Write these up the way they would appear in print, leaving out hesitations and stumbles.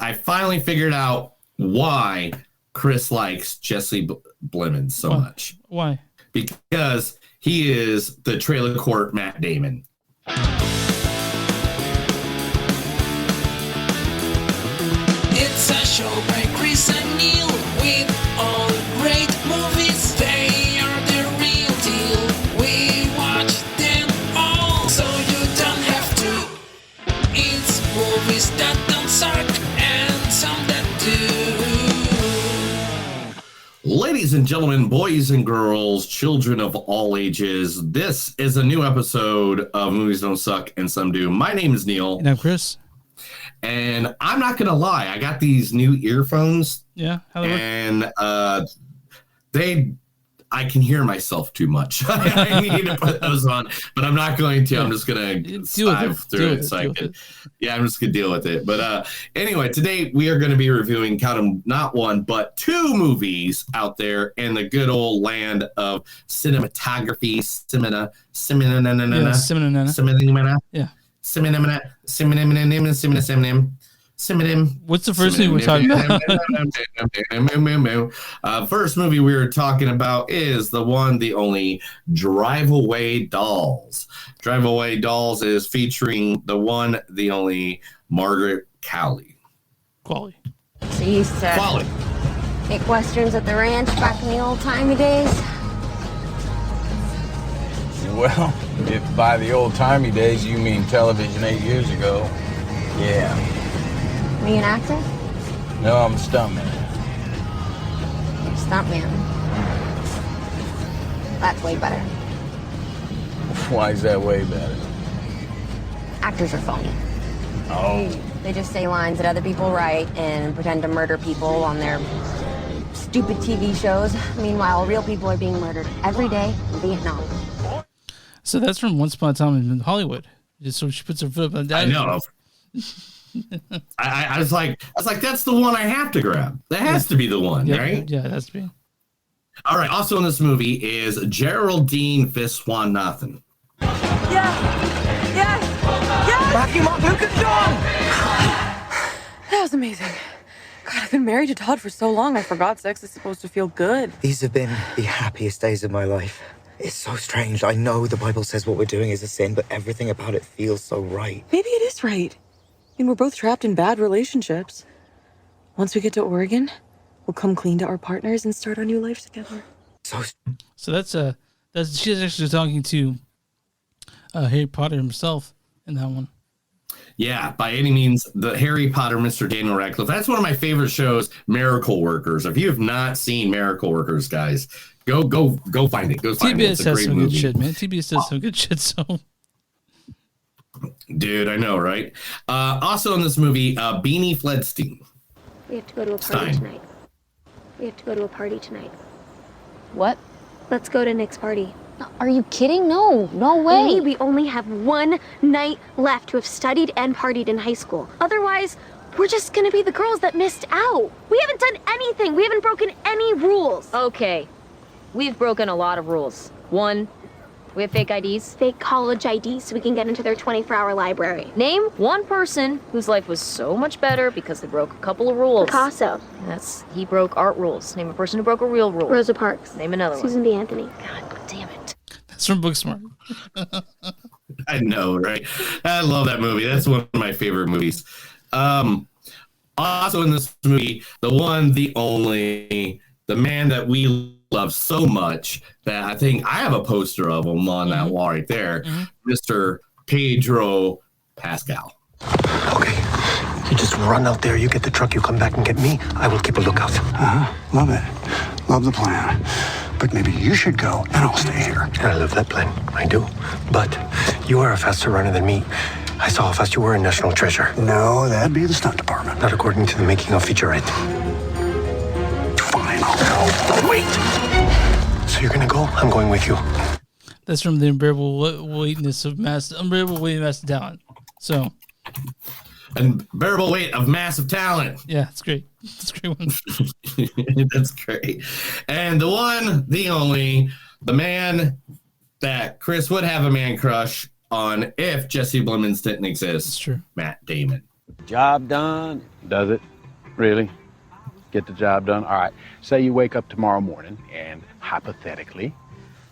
I finally figured out why Chris likes Jesse Plemons so much. Why? Because he is the trailer court Matt Damon. It's a show by Chris and Neil with all great movies. They are the real deal. We watch them all, so you don't have to. It's movies that don't suck and some that do. Ladies and gentlemen, boys and girls, children of all ages, this is a new episode of Movies Don't Suck and Some Do. My name is Neil. And I'm Chris. And I'm not going to lie, I got these new earphones. Yeah. How they work? And I can hear myself too much. I need to put those on, but I'm not going to. I'm just going to dive through it so I can. Yeah, I'm just going to deal with it. But anyway, today we are going to be reviewing, count them, not one, but two movies out there in the good old land of cinematography, What's the first movie we're talking about? First movie we were talking about is the one, the only Drive Away Dolls. Drive Away Dolls is featuring the one, the only Margaret Qually. Qually. So you used to make westerns at the ranch back in the old-timey days? Well, if by the old-timey days you mean television 8 years ago, yeah. Are you an actor? No, I'm a stuntman. You're a stuntman. That's way better. Why is that way better? Actors are phony. Oh. They just say lines that other people write and pretend to murder people on their stupid TV shows. Meanwhile, real people are being murdered every day in Vietnam. So that's from Once Upon a Time in Hollywood. Just so she puts her foot on that. I know. I was like, that's the one I have to grab. That has to be the one, right? Yeah, it has to be. All right. Also in this movie is Geraldine Viswanathan. Yeah. Back him up, Luke and John! That was amazing. God, I've been married to Todd for so long, I forgot sex is supposed to feel good. These have been the happiest days of my life. It's so strange. I know the Bible says what we're doing is a sin, but everything about it feels so right. Maybe It is right. I mean, we're both trapped in bad relationships. Once we get to Oregon, we'll come clean to our partners and start our new life together. So that's she's actually talking to Harry Potter himself in that one. Yeah, by any means, the Harry Potter, Mr. Daniel Radcliffe. That's one of my favorite shows, Miracle Workers. If you have not seen Miracle Workers, guys, go find it. Go find it. It's a great movie. Good shit, man. TBS does some good shit. So, dude, I know, right? Also in this movie, Beanie Fledstein. We have to go to a party tonight. What? Let's go to Nick's party. Are you kidding? No way. Amy, we only have one night left to have studied and partied in high school. Otherwise, we're just gonna be the girls that missed out. We haven't done anything. We haven't broken any rules. Okay. We've broken a lot of rules. One, we have fake IDs. Fake college IDs so we can get into their 24-hour library. Name one person whose life was so much better because they broke a couple of rules. Picasso. He broke art rules. Name a person who broke a real rule. Rosa Parks. Name another Susan B. Anthony. God damn it. That's from Booksmart. I know, right? I love that movie. That's one of my favorite movies. Also in this movie, the one, the only, the man that we love so much that I think I have a poster of him on that wall right there, Mr. Pedro Pascal. Okay, you just run out there, you get the truck, you come back and get me. I will keep a lookout. Love it. Love the plan. But maybe you should go and I'll stay here. I love that plan. I do. But you are a faster runner than me. I saw how fast you were in National Treasure. No, that'd be the stunt department. Not according to the making of featurette. Fine, I'll go. Wait! So you're gonna go? I'm going with you. That's from the unbearable weight of mass talent. So, unbearable weight of massive talent. Yeah, it's great. It's a great one. That's great. And the one, the only, the man that Chris would have a man crush on if Jesse Plemons didn't exist. It's true. Matt Damon. Job done. Does it? Really? Get the job done? All right. Say you wake up tomorrow morning and, hypothetically,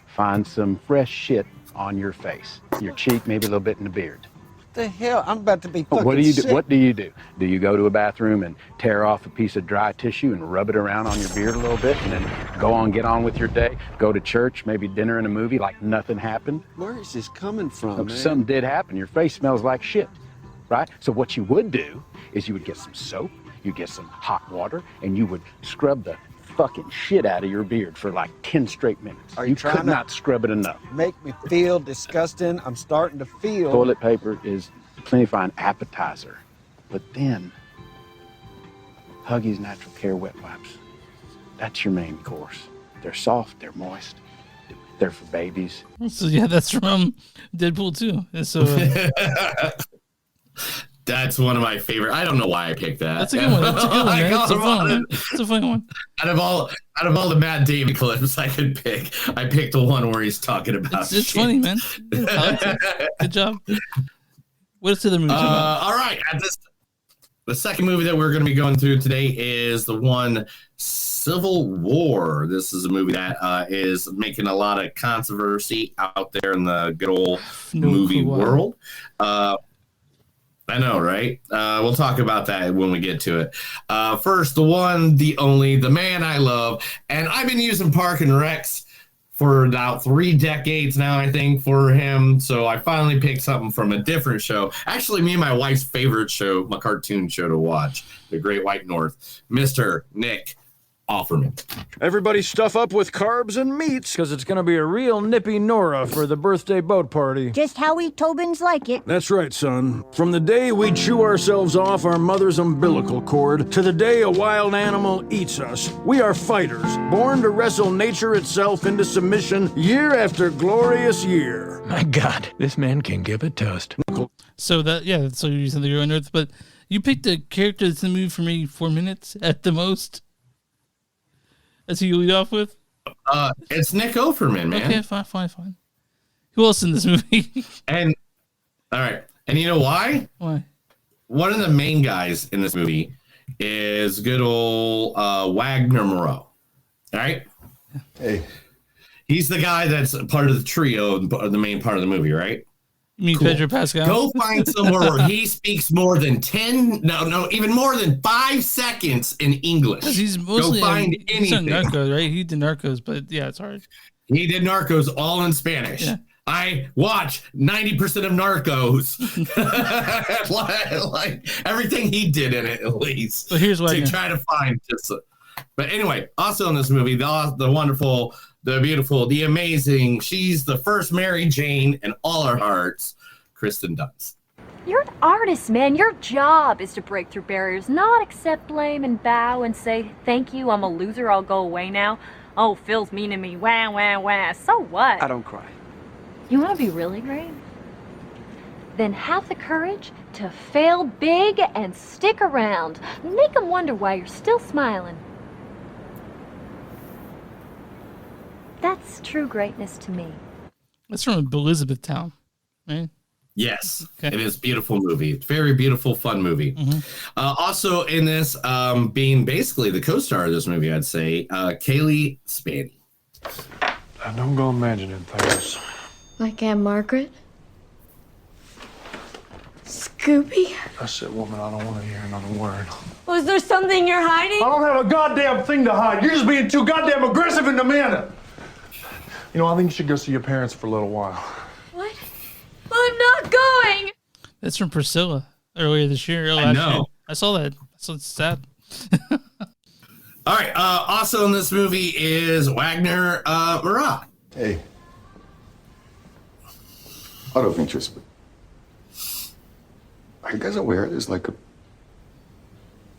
find some fresh shit on your face. Your cheek, maybe a little bit in the beard. What the hell? I'm about to be fucking What do you do? sick. What do you do? Do you go to a bathroom and tear off a piece of dry tissue and rub it around on your beard a little bit and then get on with your day? Go to church, maybe dinner and a movie like nothing happened? Where is this coming from, man? Something did happen. Your face smells like shit, right? So what you would do is you would get some soap, you'd get some hot water, and you would scrub the fucking shit out of your beard for like 10 straight minutes. Are you trying could not scrub it enough. Make me feel disgusting. I'm starting to feel. Toilet paper is plenty fine appetizer, but then Huggies Natural Care wet wipes. That's your main course. They're soft, they're moist, they're for babies. So yeah, that's from Deadpool 2. And so that's one of my favorite. I don't know why I picked that. That's a good one. That's a good one, man. That's a fun one. It's a fun one. Out of all the Matt Damon clips I could pick, I picked the one where he's talking about it's funny, man. I like it. Good job. What's the other movie? All right. The second movie that we're going to be going through today is the one Civil War. This is a movie that is making a lot of controversy out there in the good old movie world. I know, right? We'll talk about that when we get to it. First, the one, the only, the man I love. And I've been using Park and Recs for about 3 decades now, I think, for him. So I finally picked something from a different show. Actually, me and my wife's favorite show, my cartoon show to watch, The Great White North, Mr. Nick Offerman. Everybody stuff up with carbs and meats, because it's going to be a real nippy Nora for the birthday boat party. Just how we Tobins like it. That's right, son. From the day we chew ourselves off our mother's umbilical cord to the day a wild animal eats us, we are fighters, born to wrestle nature itself into submission year after glorious year. My God, this man can give a toast. So so you're using the Great White North, but you picked a character that's in the movie for maybe 4 minutes at the most. That's who you lead off with? It's Nick Offerman, man. Okay, fine. Who else in this movie? All right. And you know why? Why? One of the main guys in this movie is good old Wagner Moreau. All right? Hey. He's the guy that's part of the trio, the main part of the movie, right? You mean Pedro Pascal? Go find somewhere where he speaks more than even more than 5 seconds in English. He's mostly Go find anything. He's on Narcos, right? He did Narcos, but yeah, it's hard. He did Narcos all in Spanish. Yeah. I watch 90% of Narcos. like everything he did in it, at least. So here's why to try to find just. But anyway, also in this movie, the wonderful, the beautiful, the amazing, she's the first Mary Jane in all our hearts, Kristen Dunst. You're an artist, man. Your job is to break through barriers, not accept blame and bow and say, thank you, I'm a loser, I'll go away now. Oh, Phil's mean to me, wah, wah, wah. So what? I don't cry. You want to be really great? Then have the courage to fail big and stick around. Make them wonder why you're still smiling. That's true greatness to me. That's from Elizabethtown, right? Yes, okay. It is a beautiful movie. It's a very beautiful, fun movie. Mm-hmm. Also in this, being basically the co-star of this movie, I'd say, Kaylee Spaney. I don't go imagining things. Like Aunt Margaret? Scooby? That's it, woman. I don't want to hear another word. Was there something you're hiding? I don't have a goddamn thing to hide. You're just being too goddamn aggressive and demanding. You know, I think you should go see your parents for a little while. What? I'm not going! That's from Priscilla earlier this year. I know. Year. I saw that. So it's sad. All right. Also in this movie is Wagner Moreau. Hey. Out of interest, but are you guys aware there's like a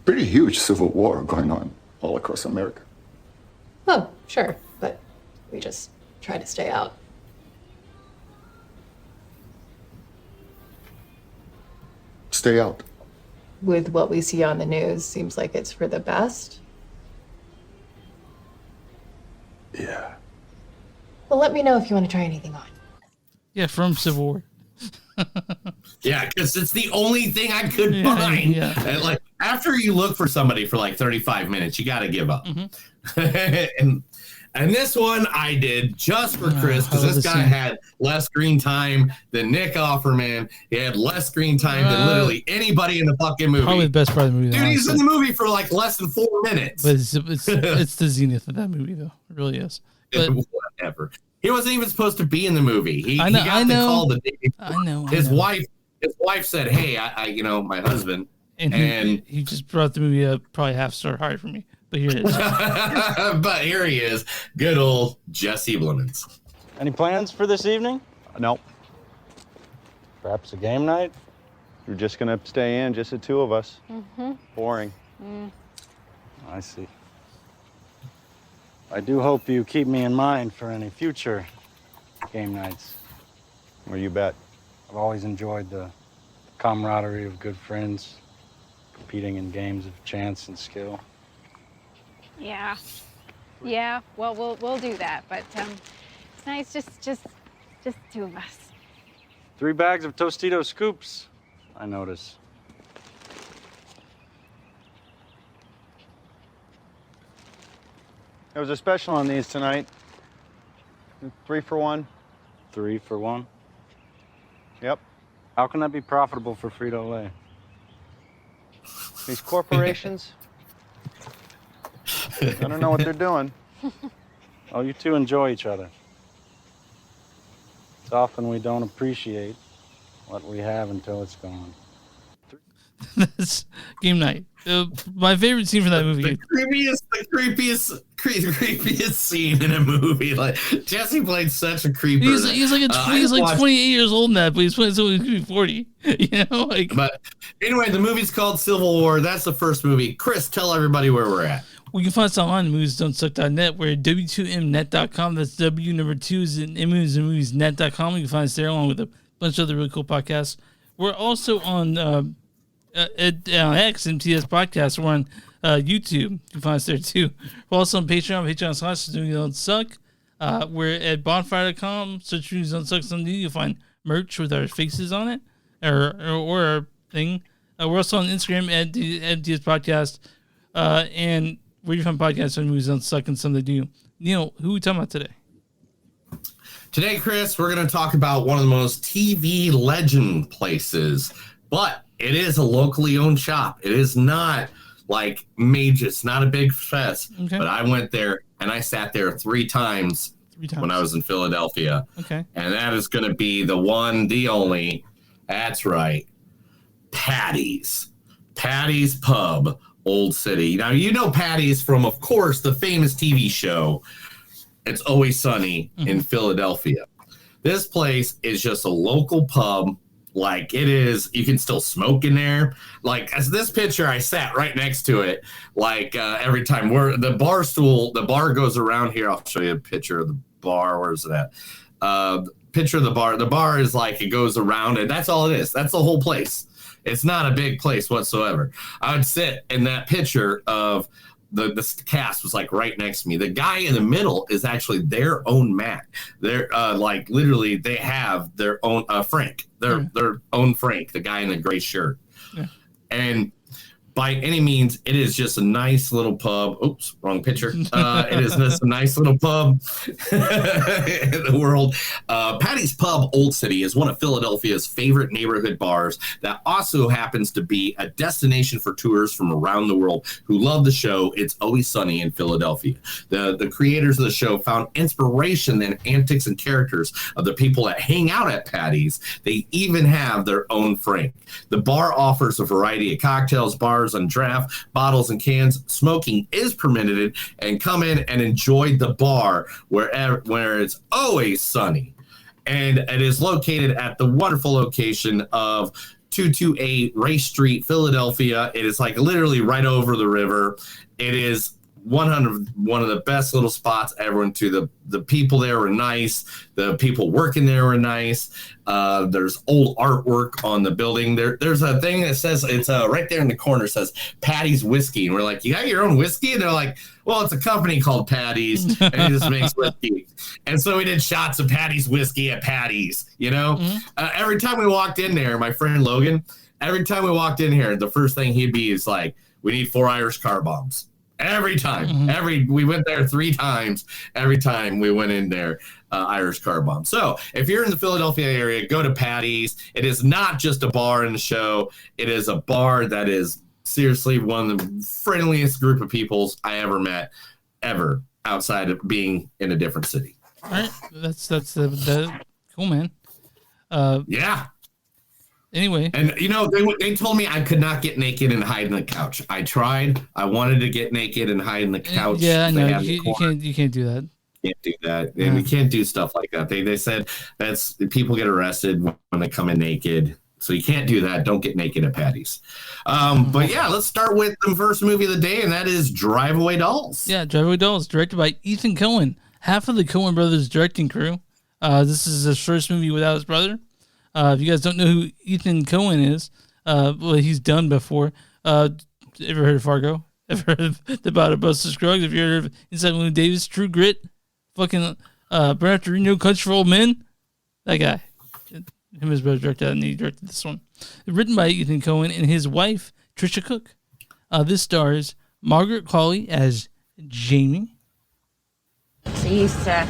pretty huge civil war going on all across America? Oh, sure, but we just try to stay out. Stay out. With what we see on the news, seems like it's for the best. Yeah. Well, let me know if you want to try anything on. Yeah, from Civil War. Yeah, because it's the only thing I could find. Yeah. And like after you look for somebody for like 35 minutes, you got to give up. And this one I did just for Chris, because this guy had less screen time than Nick Offerman. He had less screen time than literally anybody in the fucking movie. Probably the best part of the movie. Dude, he's in the movie for like less than 4 minutes. But it's the zenith of that movie, though. It really is. But, whatever. He wasn't even supposed to be in the movie. He got the call the day. I know. His wife said, "Hey, I my husband." And he just brought the movie up probably half star high for me. But here it is. But here he is, good old Jesse Blemons. Any plans for this evening? No. Perhaps a game night? You're just gonna stay in, just the two of us. Boring. I see. I do hope you keep me in mind for any future game nights. Well, you bet. I've always enjoyed the camaraderie of good friends, competing in games of chance and skill. Yeah. Well, we'll do that. But it's nice, just the two of us. 3 bags of Tostito scoops, I notice. There was a special on these tonight. 3 for 1. 3 for 1? Yep. How can that be profitable for Frito-Lay? These corporations, I don't know what they're doing. Oh, you two enjoy each other. It's often we don't appreciate what we have until it's gone. That's game night. My favorite scene from that movie. The creepiest scene in a movie. Like Jesse played such a creeper. He's like 28 years old in that, but he's playing someone who's 40. You know, like. But anyway, the movie's called Civil War. That's the first movie. Chris, tell everybody where we're at. We can find us online at moviesdon'tsuck.net. We're at w2mnet.com. That's W number 2 is in moviesnet.com. You can find us there along with a bunch of other really cool podcasts. We're also on at X MTS Podcast. We're on YouTube. You can find us there too. We're also on Patreon.com/MoviesDon'tSuck. We're at bonfire.com. Search Movies Don't Suck something. You'll find merch with our faces on it or our thing. We're also on Instagram at the MTS Podcast. And where you find podcasts on Movies Don't Suck and something to do. Neil, who are we talking about today? Today, Chris, we're going to talk about one of the most TV legend places, but it is a locally owned shop. It is not like major. It's not a big fest, but I went there and I sat there 3 times when I was in Philadelphia. Okay. And that is going to be the one, the only, that's right, Patty's. Patty's Pub, Old City. Now, you know Patty's from, of course, the famous TV show, It's Always Sunny in Philadelphia. This place is just a local pub. Like, it is, you can still smoke in there. Like, as this picture, I sat right next to it. Like, every time the bar goes around here. I'll show you a picture of the bar. Where's it at? Picture of the bar. The bar is like, it goes around it. That's all it is. That's the whole place. It's not a big place whatsoever. I would sit in that picture of the cast was like right next to me. The guy in the middle is actually their own Mac. They're like literally they have their own Frank. Their own Frank, the guy in the gray shirt. Yeah. And by any means, it is just a nice little pub. Oops, wrong picture. It is just a nice little pub in the world. Patty's Pub, Old City, is one of Philadelphia's favorite neighborhood bars that also happens to be a destination for tourists from around the world who love the show It's Always Sunny in Philadelphia. The creators of the show found inspiration in antics and characters of the people that hang out at Patty's. They even have their own Frank. The bar offers a variety of cocktails, bars, on draft, bottles and cans. Smoking is permitted, and come in and enjoy the bar where it's always sunny. And it is located at the wonderful location of 228 Ray Street, Philadelphia. It is like literally right over the river. It is one of the best little spots I ever went to. The people there were nice. The people working there were nice. There's old artwork on the building. There's a thing that says, it's right there in the corner, says Patty's Whiskey. And we're like, you got your own whiskey? And they're like, well, it's a company called Patty's, and it just makes whiskey. And so we did shots of Patty's Whiskey at Patty's, you know? Every time we walked in there, my friend Logan, every time we walked in here, the first thing he'd be is like, we need 4 Irish car bombs. Every time. We went there 3 times. Every time we went in there, Irish car bomb. So if you're in the Philadelphia area, go to Patty's. It is not just a bar in the show. It is a bar that is seriously one of the friendliest group of peoples I ever met, ever, outside of being in a different city. All right. That's cool, man. Yeah. Anyway. And, they told me I could not get naked and hide in the couch. I tried. I wanted to get naked and hide in the couch. Yeah, no, you can't do that. Can't do that. And we can't do stuff like that. They said that's people get arrested when they come in naked. So you can't do that. Don't get naked at Patty's. But yeah, let's start with the first movie of the day, and that is Drive Away Dolls. Yeah, Drive Away Dolls, directed by Ethan Coen, half of the Coen brothers directing crew. This is his first movie without his brother. If you guys don't know who Ethan Coen is, well, he's done before. Ever heard of Fargo? Ever heard of The Bout of Buster Scruggs? Have you heard of Inside Llewyn Davis, True Grit, fucking Bernard Torino, Country for Old Men? That guy. Him and his brother directed that, and he directed this one. Written by Ethan Coen and his wife, Trisha Cook. This stars Margaret Qually as Jamie. So you used to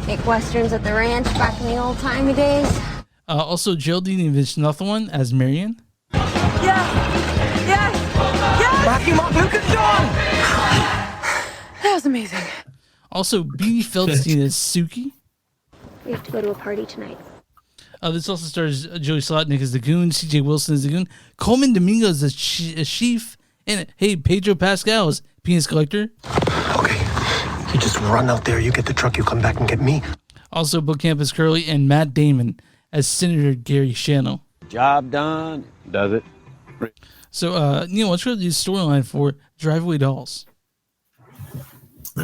make westerns at the ranch back in the old-timey days? Also, Geraldine and Viswanathan as Marion. Matthew, Mark, Luke, and John! That was amazing. Also, Beanie Feldstein as Suki. We have to go to a party tonight. This also stars Joey Slotnick as the Goon, C.J. Wilson as the Goon, Coleman Domingo as the Chief, and hey, Pedro Pascal as Penis Collector. Okay, you just run out there, you get the truck, you come back and get me. Also, Bill Camp as Curly, and Matt Damon as Senator Gary Shano. Job done. Does it? So, Neil, what's really the storyline for Drive Away Dolls?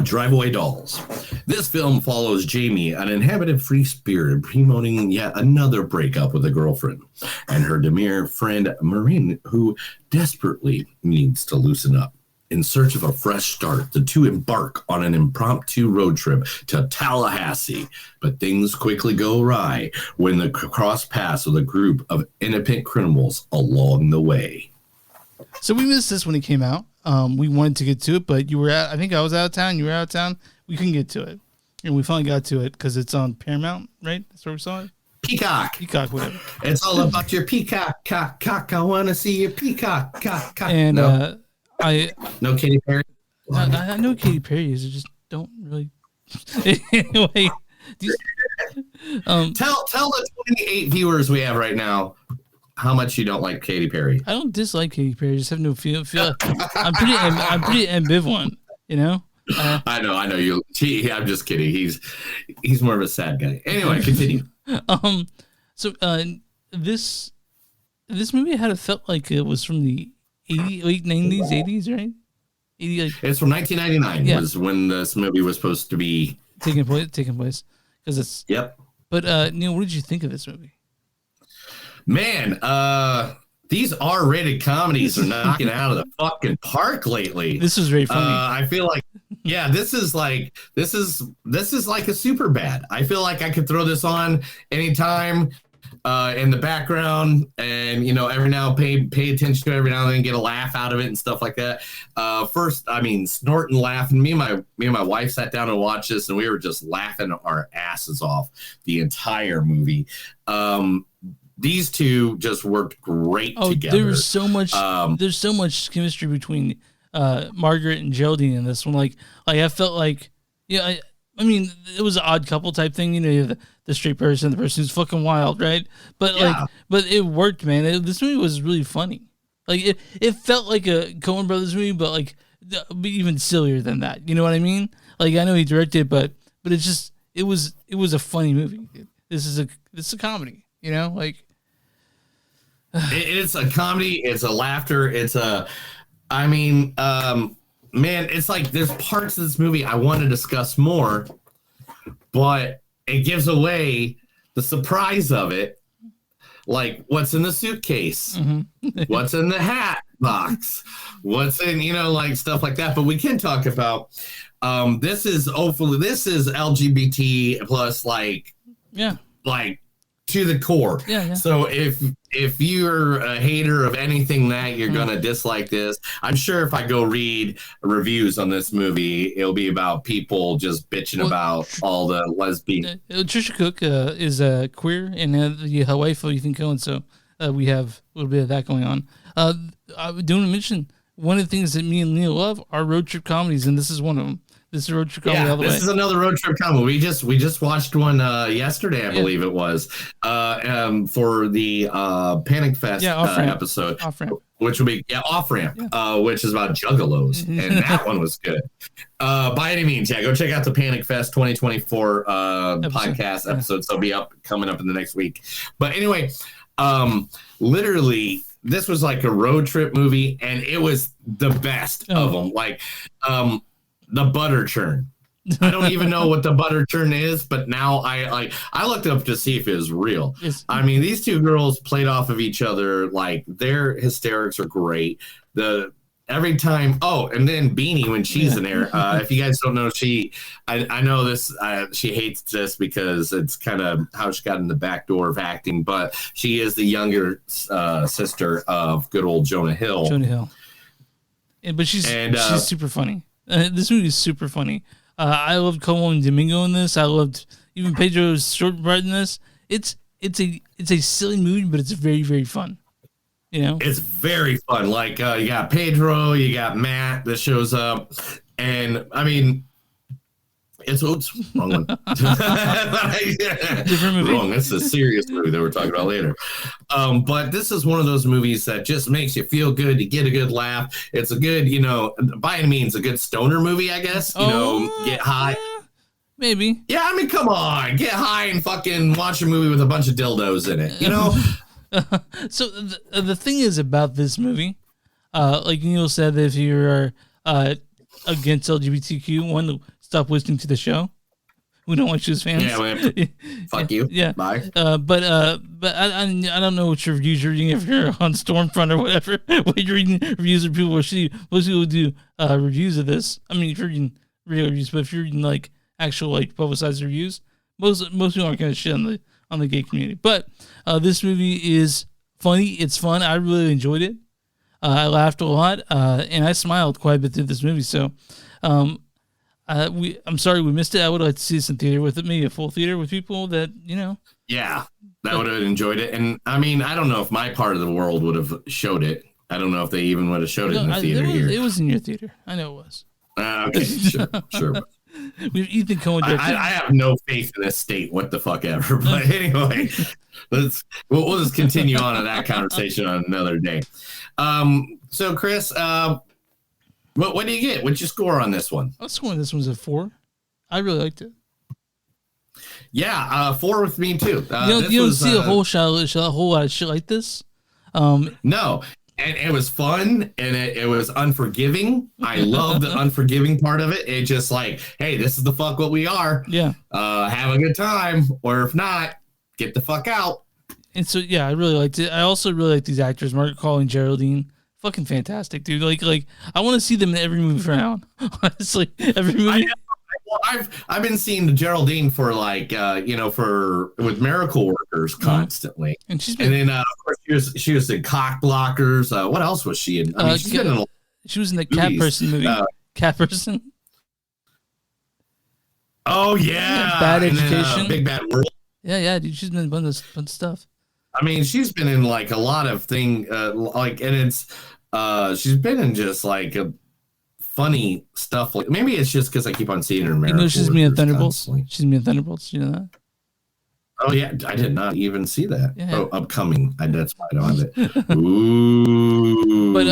Drive Away Dolls. This film follows Jamie, an inhabited free spirit, promoting yet another breakup with a girlfriend, and her demure friend, Maureen, who desperately needs to loosen up. In search of a fresh start, the two embark on an impromptu road trip to Tallahassee, but things quickly go awry when they cross paths with a group of innocent criminals along the way. So we missed this when it came out. We wanted to get to it, but you were I think I was out of town. You were out of town. We couldn't get to it. And we finally got to it because it's on Paramount, right? That's where we saw it? Peacock. Peacock, whatever. It's all about your peacock, cock. I want to see your peacock, cock. And no Katy Perry. I know Katy Perry is. I just don't really. Anyway, tell the 28 viewers we have right now how much you don't like Katy Perry. I don't dislike Katy Perry. I just have no feel. I'm pretty ambivalent. You know. I know you. I'm just kidding. He's more of a sad guy. Anyway, continue. So this movie had it felt like it was from the late 90s, 80s, right? 80, like, it's from 1999. Was when this movie was supposed to be taking place because it's Yep. But Neil, what did you think of this movie? Man, these R-rated comedies are knocking out of the fucking park lately. This is very funny. I feel like, this is like a super bad. I feel like I could throw this on anytime in the background, and every now pay attention to it every now and then, get a laugh out of it and stuff like that. First, snort and laughing. Me and my wife sat down and watched this, and we were just laughing our asses off the entire movie. These two just worked great together. There's so much chemistry between Margaret and Geraldine in this one. Like I felt like, I mean, it was an odd couple type thing. You have the straight person, the person who's fucking wild, right? But but it worked, man. This movie was really funny. Like it felt like a Coen Brothers movie, but even sillier than that. You know what I mean? Like, I know he directed, but it was a funny movie. This is a comedy. It's a comedy. It's a laughter. It's man, it's like there's parts of this movie I want to discuss more, but it gives away the surprise of it. Like, what's in the suitcase? Mm-hmm. What's in the hat box? What's in, stuff like that. But we can talk about, this is LGBT plus, to the core. Yeah. So if you're a hater of anything that you're gonna dislike this, I'm sure if I go read reviews on this movie, it'll be about people just bitching about all the lesbian. Trisha Cook is queer, and the wife of Ethan Coen, so we have a little bit of that going on. I don't want to mention one of the things that me and Neil love are road trip comedies, and this is one of them. This is a road trip comedy all the way. This is another road trip comedy. We just watched one yesterday, I believe it was, for the Panic Fest episode, which will be Off Ramp, which is about juggalos, and that one was good. By any means, go check out the Panic Fest 2024 podcast episodes. They'll be coming up in the next week. But anyway, literally, this was like a road trip movie, and it was the best of them. Like, the butter churn. I don't even know what the butter churn is, but now I looked up to see if it was real. I mean, these two girls played off of each other. Like, their hysterics are great. Every time. Oh, and then Beanie when she's in there. If you guys don't know, I know this. She hates this because it's kind of how she got in the back door of acting. But she is the younger sister of good old Jonah Hill. But she's super funny. This movie is super funny. I loved Como and Domingo in this. I loved even Pedro's short part in this. It's a silly movie, but it's very, very fun. You know, it's very fun. Like you got Pedro, you got Matt that shows up, and I mean, it's wrong one. Different movie. Wrong. It's a serious movie that we're talking about later. But this is one of those movies that just makes you feel good. You get a good laugh. It's a good, by any means, a good stoner movie, I guess. Get high. Maybe. Yeah, I mean, come on. Get high and fucking watch a movie with a bunch of dildos in it, So the thing is about this movie, like Neil said, if you're against LGBTQ, one, stop listening to the show. We don't want you as fans. Yeah, fuck you. Yeah. Bye. But I don't know what your reviews you're reading, if you're on Stormfront or whatever. What you're reading reviews of people, most people do reviews of this. I mean, if you're reading real reviews, but if you're reading like actual like publicized reviews, most people aren't going to shit on the gay community. But this movie is funny. It's fun. I really enjoyed it. I laughed a lot, and I smiled quite a bit through this movie. So, I'm sorry we missed it. I would like to see this in theater with it, maybe a full theater with people that Yeah, that would have enjoyed it. And I mean, I don't know if my part of the world would have showed it. I don't know if they even would have showed it in the theater here. It was in your theater. I know it was. Okay, sure. We have Ethan Coen. I have no faith in this state. What the fuck ever. But anyway, we'll just continue on that conversation on another day. So Chris, what do you get? What'd you score on this one? I scored this one's a 4. I really liked it. Yeah, 4 with me too. You don't see a whole lot of shit like this. No. And it was fun, and it was unforgiving. I love the unforgiving part of it. It's just like, hey, this is the fuck what we are. Yeah. Have a good time, or if not, get the fuck out. And so, yeah, I really liked it. I also really like these actors, Margaret Qually and Geraldine. Fucking fantastic, dude. Like I want to see them in every movie from now on. Honestly, every movie. I've been seeing Geraldine for with Miracle Workers constantly, and then of course she was in Cock Blockers. What else was she in? I mean, she was in the Cat Person movie. Cat Person. Oh yeah, Bad Education, Big Bad World. Yeah, dude. She's been in a bunch of stuff. I mean, she's been in like a lot of things, and it's she's been in just like a funny stuff. Like maybe it's just because I keep on seeing her. She's me in Thunderbolts. She's me in Thunderbolts. You know that? Oh yeah, I did not even see that. Yeah. Oh, upcoming. That's why I don't have it. Ooh. But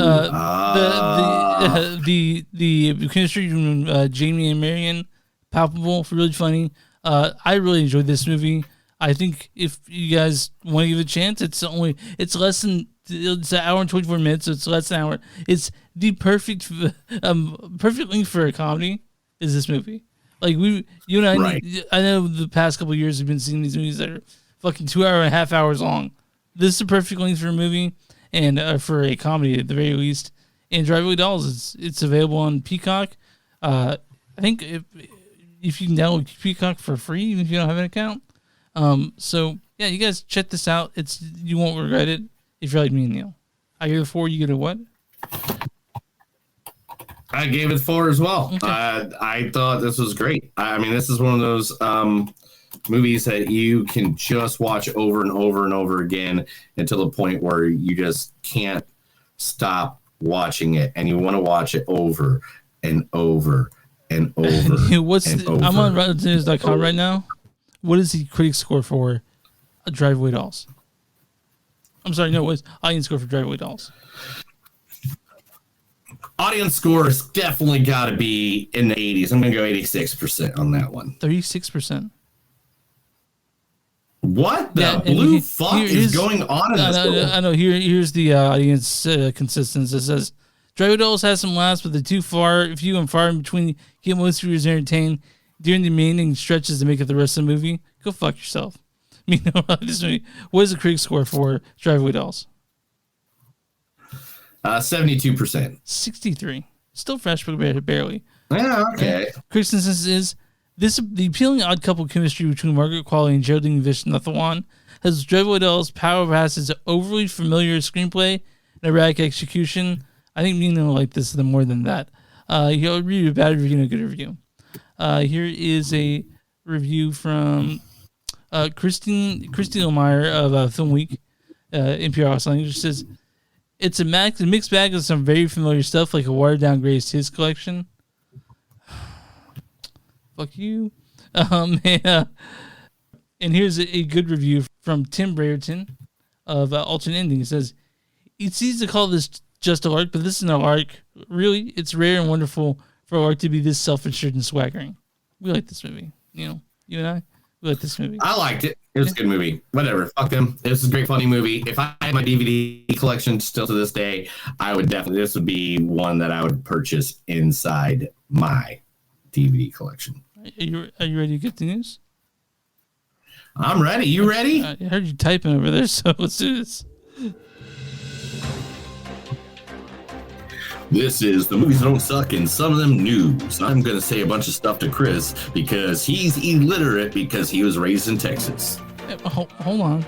the chemistry between Jamie and Marion, palpable, really funny. I really enjoyed this movie. I think if you guys want to give it a chance, it's an hour and 24 minutes, so it's less than an hour. It's the perfect length for a comedy is this movie. Like you and I, right. I know the past couple of years we've been seeing these movies that are fucking 2.5 hours long. This is a perfect length for a movie and for a comedy at the very least. And Driveway Dolls, it's available on Peacock. I think if you can download Peacock for free, even if you don't have an account. So yeah, you guys check this out. You won't regret it if you're like me and Neil. I give it 4. You get a what? I gave it 4 as well. Okay. I thought this was great. I mean, this is one of those movies that you can just watch over and over and over again until the point where you just can't stop watching it, and you want to watch it over and over and over. I'm on RottenTomatoes.com right now. What is the critic score for Drive-Away Dolls? I'm sorry, no, what's audience score for Drive-Away Dolls? Audience score has definitely got to be in the 80s. I'm going to go 86% on that one. 36%. What the blue fuck is going on in this world? I know. Here's the audience consistency. It says, Drive-Away Dolls has some laughs, but they're too few and far in between. Get most viewers entertained during the remaining stretches to make it the rest of the movie. Go fuck yourself. I mean, this movie. What is the critic score for Drive-Away Dolls? 72%. 63. Still fresh, but barely. Yeah, okay. Critic consensus is the appealing odd couple chemistry between Margaret Qually and Geraldine Viswanathan has Drive-Away Dolls' power past its overly familiar screenplay and erratic execution. I think me and Neil like this more than that. He'll read a bad review and a good review. Here is a review from Christine O'Meyer of Film Week, NPR Los Angeles. Says, it's a mixed bag of some very familiar stuff, like a watered-down Greatest Hits collection. Fuck you. And here's a good review from Tim Brereton of Alternate Ending. It says, it's easy to call this just a lark, but this is no lark. Really, it's rare and wonderful for a lark to be this self-assured and swaggering. We like this movie. You and I, we like this movie. I liked it. It was a good movie. Whatever. Fuck them. It was a great, funny movie. If I had my DVD collection still to this day, this would be one that I would purchase inside my DVD collection. Are you ready to get the news? I'm ready. You ready? I heard you typing over there, so let's do this. This is the Movies Don't Suck and Some of Them News. I'm going to say a bunch of stuff to Chris because he's illiterate because he was raised in Texas. Hold on.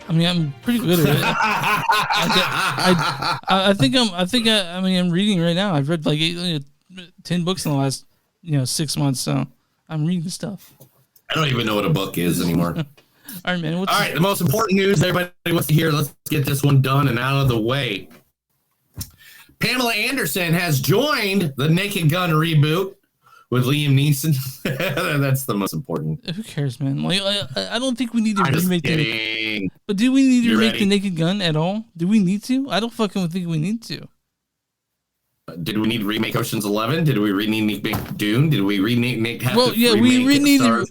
I mean, I'm pretty good at it. I'm reading right now. I've read like 10 books in the last 6 months, so I'm reading stuff. I don't even know what a book is anymore. All right, man. All right, the most important news everybody wants to hear. Let's get this one done and out of the way. Pamela Anderson has joined the Naked Gun reboot with Liam Neeson. That's the most important. Who cares, man? Like, I don't think we need to remake it. But do we need to remake the Naked Gun at all? Do we need to? I don't fucking think we need to. Did we need to remake Ocean's 11? Did we need to remake Dune? Did we remake? We need to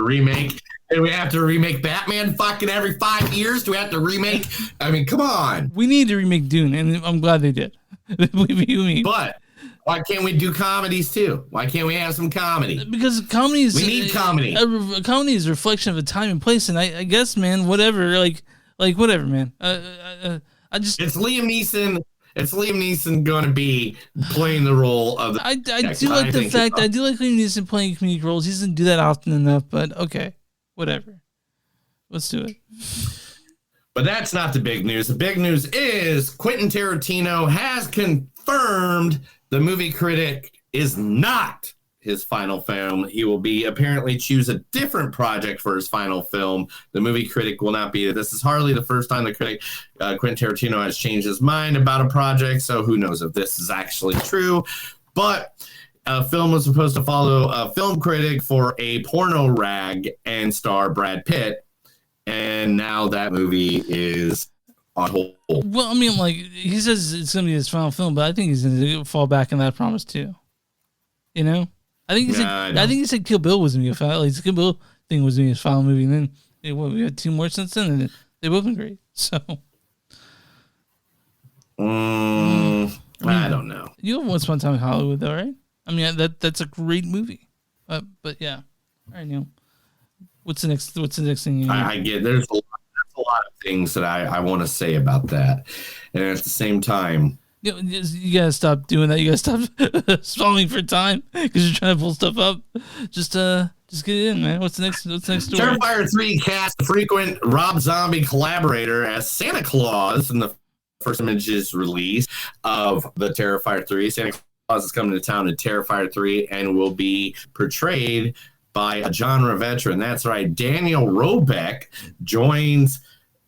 remake. Do we have to remake Batman fucking every 5 years? Do we have to remake? I mean, come on. We need to remake Dune, and I'm glad they did. But why can't we do comedies too? Why can't we have some comedy? Because comedy is... We need comedy. Comedy is a reflection of a time and place, and I guess, man, whatever. Like whatever, man. It's Liam Neeson. It's Liam Neeson going to be playing the role of the... I do like Liam Neeson playing comedic roles. He doesn't do that often enough, but okay. Whatever. Let's do it. But that's not the big news. The big news is Quentin Tarantino has confirmed the movie critic is not his final film. He will apparently choose a different project for his final film. The movie critic will not be. This is hardly the first time the critic, Quentin Tarantino, has changed his mind about a project. So who knows if this is actually true. But a film was supposed to follow a film critic for a porno rag and star Brad Pitt. And now that movie is on hold. Well, I mean, like, he says it's going to be his final film, but I think he's going to fall back on that promise too. I think he said Kill Bill was going to be a final. Like, the Kill Bill thing was going to be his final movie. And then we had 2 more since then, and they've both been great. So. I don't know. You have Once Upon a Time in Hollywood, though, right? I mean, that's a great movie. But yeah. All right, Neil. What's the next thing? I get there's a lot of things that I want to say about that, and at the same time, you gotta stop doing that. You gotta stop stalling for time because you're trying to pull stuff up. Just Just get it in, man. What's the next story? Terrifier 3 cast frequent Rob Zombie collaborator as Santa Claus in the first images release of the Terrifier 3. Santa Claus is coming to town in Terrifier 3 and will be portrayed by a genre veteran. That's right. Daniel Roebuck joins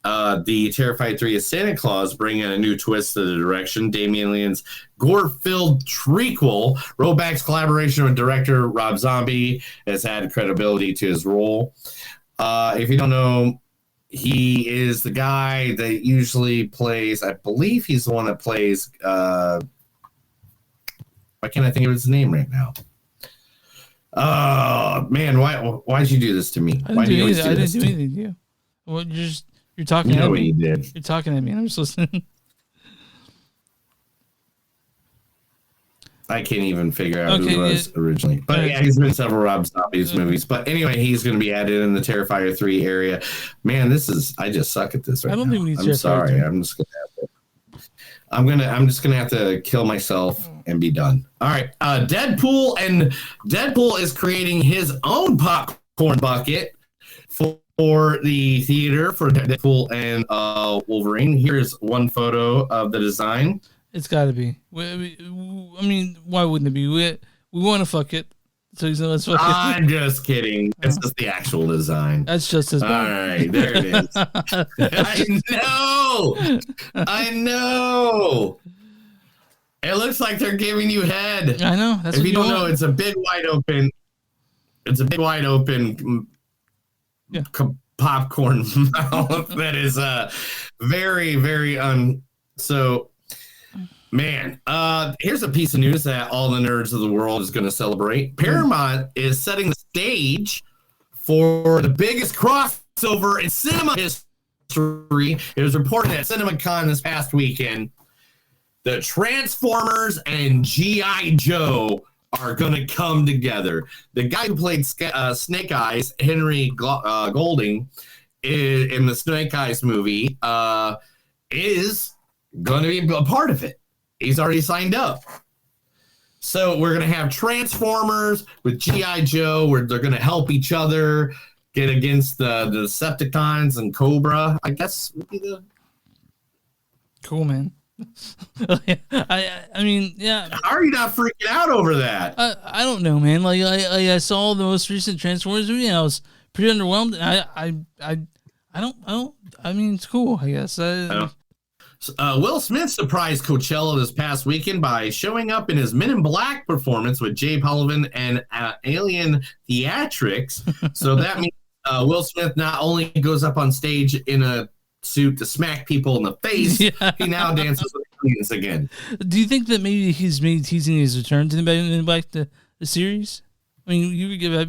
the Terrifier 3 as Santa Claus, bringing a new twist to the direction. Damien Leon's gore-filled trequel. Roebuck's collaboration with director Rob Zombie has added credibility to his role. If you don't know, he is the guy that usually plays, I believe he's the one that plays, why can't I think of his name right now? Oh, man, why'd you do this to me? I didn't do anything to you. Well, you're talking at me. You did. You're talking at me. I'm just listening. I can't even figure out who he was originally. But yeah, he's been in several Rob Zombie's movies. But anyway, he's going to be added in the Terrifier 3 area. Man, I just suck at this right now. I don't think we need I'm sorry. 3. I'm just going to have to kill myself and be done. All right. Deadpool is creating his own popcorn bucket for the theater for Deadpool and Wolverine. Here's one photo of the design. It's got to be. I mean, why wouldn't it be? We want to fuck it. So he's let's fuck it. I'm just kidding. It's just the actual design. That's just as bad. All right, there it is. I know. It looks like they're giving you head. I know. That's if what you don't know, it's a big wide open. It's a big wide open. Yeah. Popcorn mouth that is very, very so. Man, here's a piece of news that all the nerds of the world is going to celebrate. Paramount is setting the stage for the biggest crossover in cinema history. It was reported at CinemaCon this past weekend. The Transformers and G.I. Joe are going to come together. The guy who played Snake Eyes, Henry Golding, in the Snake Eyes movie, is going to be a part of it. He's already signed up. So we're going to have Transformers with G.I. Joe, where they're going to help each other get against the Decepticons and Cobra. I guess would be the... Cool, man. I mean, yeah. How are you not freaking out over that? I don't know, man. Like I saw the most recent Transformers movie, and I was pretty underwhelmed. And I mean, it's cool, I guess. Will Smith surprised Coachella this past weekend by showing up in his Men in Black performance with Jay Pullivan and Alien Theatrics. So that means Will Smith not only goes up on stage in a suit to smack people in the face, he now dances with aliens again. Do you think that maybe he's maybe teasing his return to the Men in Black the series? I mean,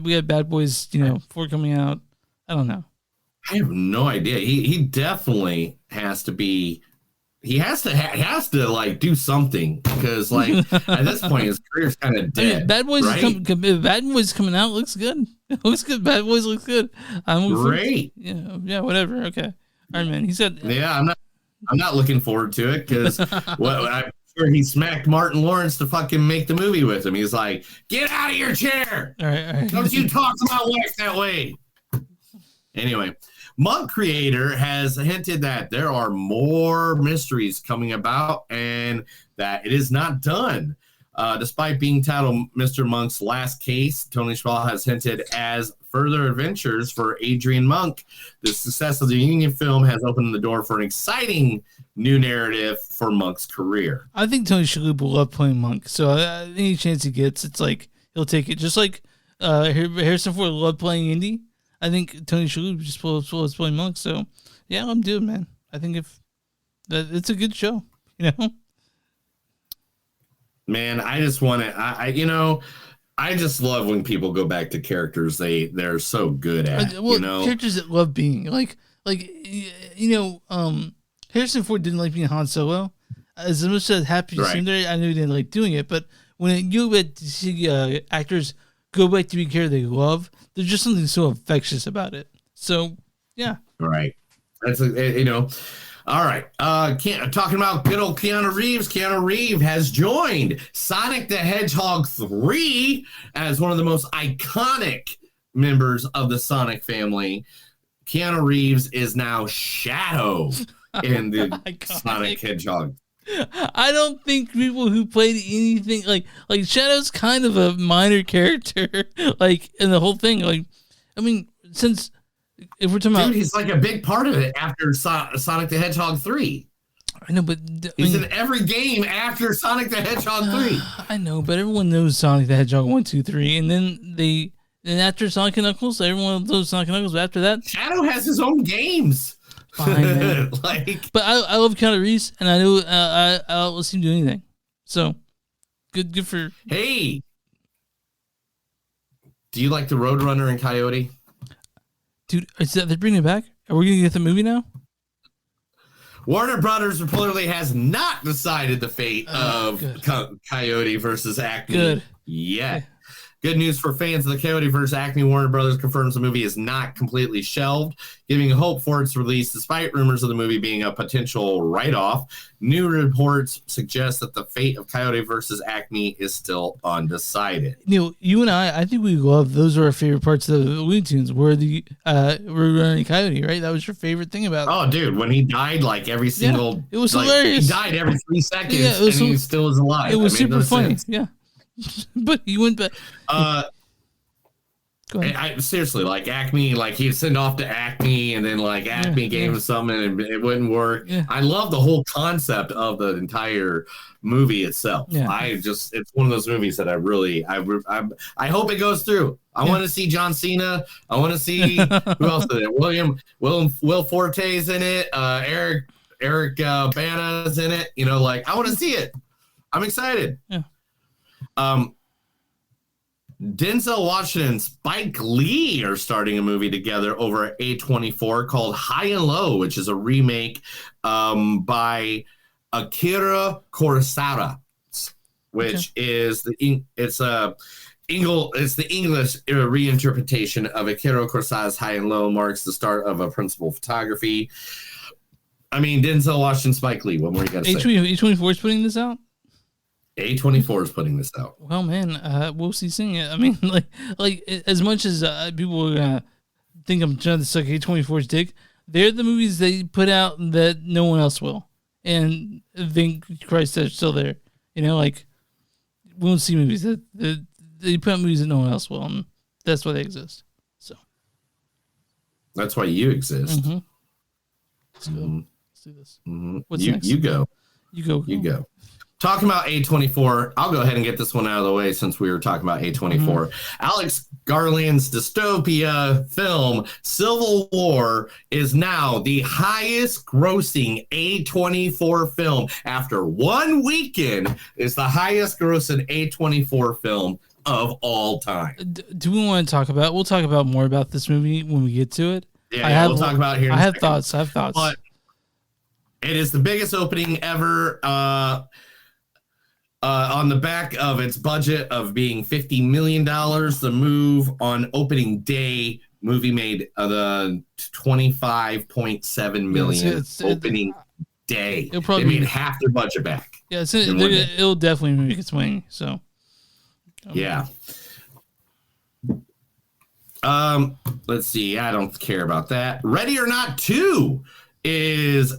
we have Bad Boys, 4 coming out. I don't know. I have no idea. He definitely has to be. He has to like do something because like at this point his career's kind of dead. I mean, Bad Boys right? Bad Boys coming out looks good. It looks good. Bad Boys looks good. Great. Yeah, whatever. Okay. Iron Man. He said. Yeah, I'm not looking forward to it because I'm sure he smacked Martin Lawrence to fucking make the movie with him. He's like, get out of your chair. All right. Don't you talk to my wife that way. Anyway. Monk creator has hinted that there are more mysteries coming about and that it is not done. Despite being titled Mr. Monk's Last Case, Tony Schaal has hinted as further adventures for Adrian Monk. The success of the Union film has opened the door for an exciting new narrative for Monk's career. I think Tony Shalhoub will love playing Monk, so any chance he gets, it's like he'll take it. Just like Harrison Ford loved playing Indy. I think Tony Shalhoub just loves playing Monk. So yeah, I'm doing, man. I think it's a good show, Man, I just want to. I just love when people go back to characters they're so good at. Characters that love being Harrison Ford didn't like being Han Solo. As much as happy to see him there, I knew he didn't like doing it. But when you get to see actors go back to be a character they love, there's just something so infectious about it. So yeah, right. That's All right. Talking about good old Keanu Reeves. Keanu Reeves has joined Sonic the Hedgehog 3 as one of the most iconic members of the Sonic family, Keanu Reeves is now Shadow in the Sonic Hedgehog. I don't think people who played anything like Shadow's kind of a minor character, like in the whole thing. Like, I mean, since if we're talking about, he's like a big part of it after Sonic the Hedgehog 3. I know, but he's in every game after Sonic the Hedgehog 3. I know, but everyone knows Sonic the Hedgehog 1, 2, 3, and then after Sonic and Knuckles, everyone knows Sonic and Knuckles. But after that, Shadow has his own games. Fine, man. But I love Keanu Reeves, and I know I'll see him do anything. So good for. Hey, do you like the Roadrunner and Coyote? Dude, they're bringing it back. Are we gonna get the movie now? Warner Brothers reportedly has not decided the fate of Coyote versus Acme yet. Good news for fans of the Coyote vs. Acme. Warner Brothers confirms the movie is not completely shelved, giving hope for its release despite rumors of the movie being a potential write-off. New reports suggest that the fate of Coyote vs. Acme is still undecided. Neil, you and I think we love, those are our favorite parts of the Looney Tunes, were the Roadrunner and Coyote, right? That was your favorite thing about it. Oh, dude, when he died, like every single... it was hilarious. He died every 3 seconds, and he still is alive. It was super funny, yeah. But he went back. Seriously, like Acme, like he'd send off to Acme, and then like Acme gave him something, and it wouldn't work. Yeah. I love the whole concept of the entire movie itself. Yeah. It's one of those movies that I hope it goes through. I want to see John Cena. I want to see who else is it? Will Forte's in it. Eric Bana's in it. You know, like I want to see it. I'm excited. Yeah. Denzel Washington and Spike Lee are starting a movie together over at A24 called High and Low, which is a remake by Akira Kurosawa, which is the English reinterpretation of Akira Kurosawa's High and Low. Marks the start of a principal photography. I mean, Denzel Washington, Spike Lee. What more you got to say? A24 is putting this out. A24 is putting this out. Well, man, we'll see seeing it. I mean, like as much as people are gonna think I'm trying to suck A24's dick, they're the movies they put out that no one else will, and thank Christ they're still there. You know, like we won't see movies that they put out movies that no one else will, and that's why they exist. So that's why you exist. Mm-hmm. Let's go. Let's do this. Mm-hmm. What's next? You go. You go. Talking about A24, I'll go ahead and get this one out of the way since we were talking about A24. Mm-hmm. Alex Garland's dystopia film Civil War is now the highest grossing A24 film. After one weekend, is the highest grossing A24 film of all time. Do we want to talk about? We'll talk about more about this movie when we get to it. Yeah, we'll talk about it here. I have thoughts. But it is the biggest opening ever. On the back of its budget of being $50 million, the move on opening day, movie made the $25.7 million opening day. They made half their budget back. Yeah, it'll definitely make its money. So, yeah. Let's see. I don't care about that. Ready or Not 2 is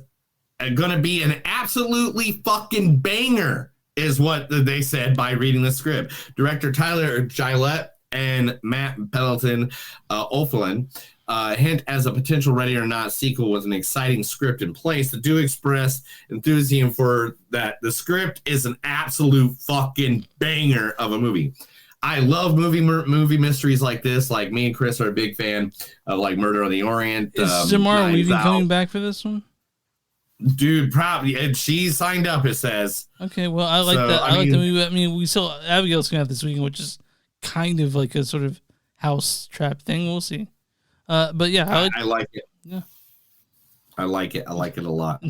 going to be an absolutely fucking banger. Is what they said by reading the script. Director Tyler Gillette and Matt Pendleton O'Flynn hint as a potential Ready or Not sequel with an exciting script in place. The do express enthusiasm for that. The script is an absolute fucking banger of a movie. I love movie mysteries like this. Like me and Chris are a big fan of like Murder on the Orient. Is Samara Weaving coming back for this one? Dude, probably, and she signed up. It says. Okay, well, I like that. I like the movie. I mean, we saw Abigail's coming out this weekend, which is kind of like a sort of house trap thing. We'll see. But yeah, I like it. Yeah, I like it. I like it a lot.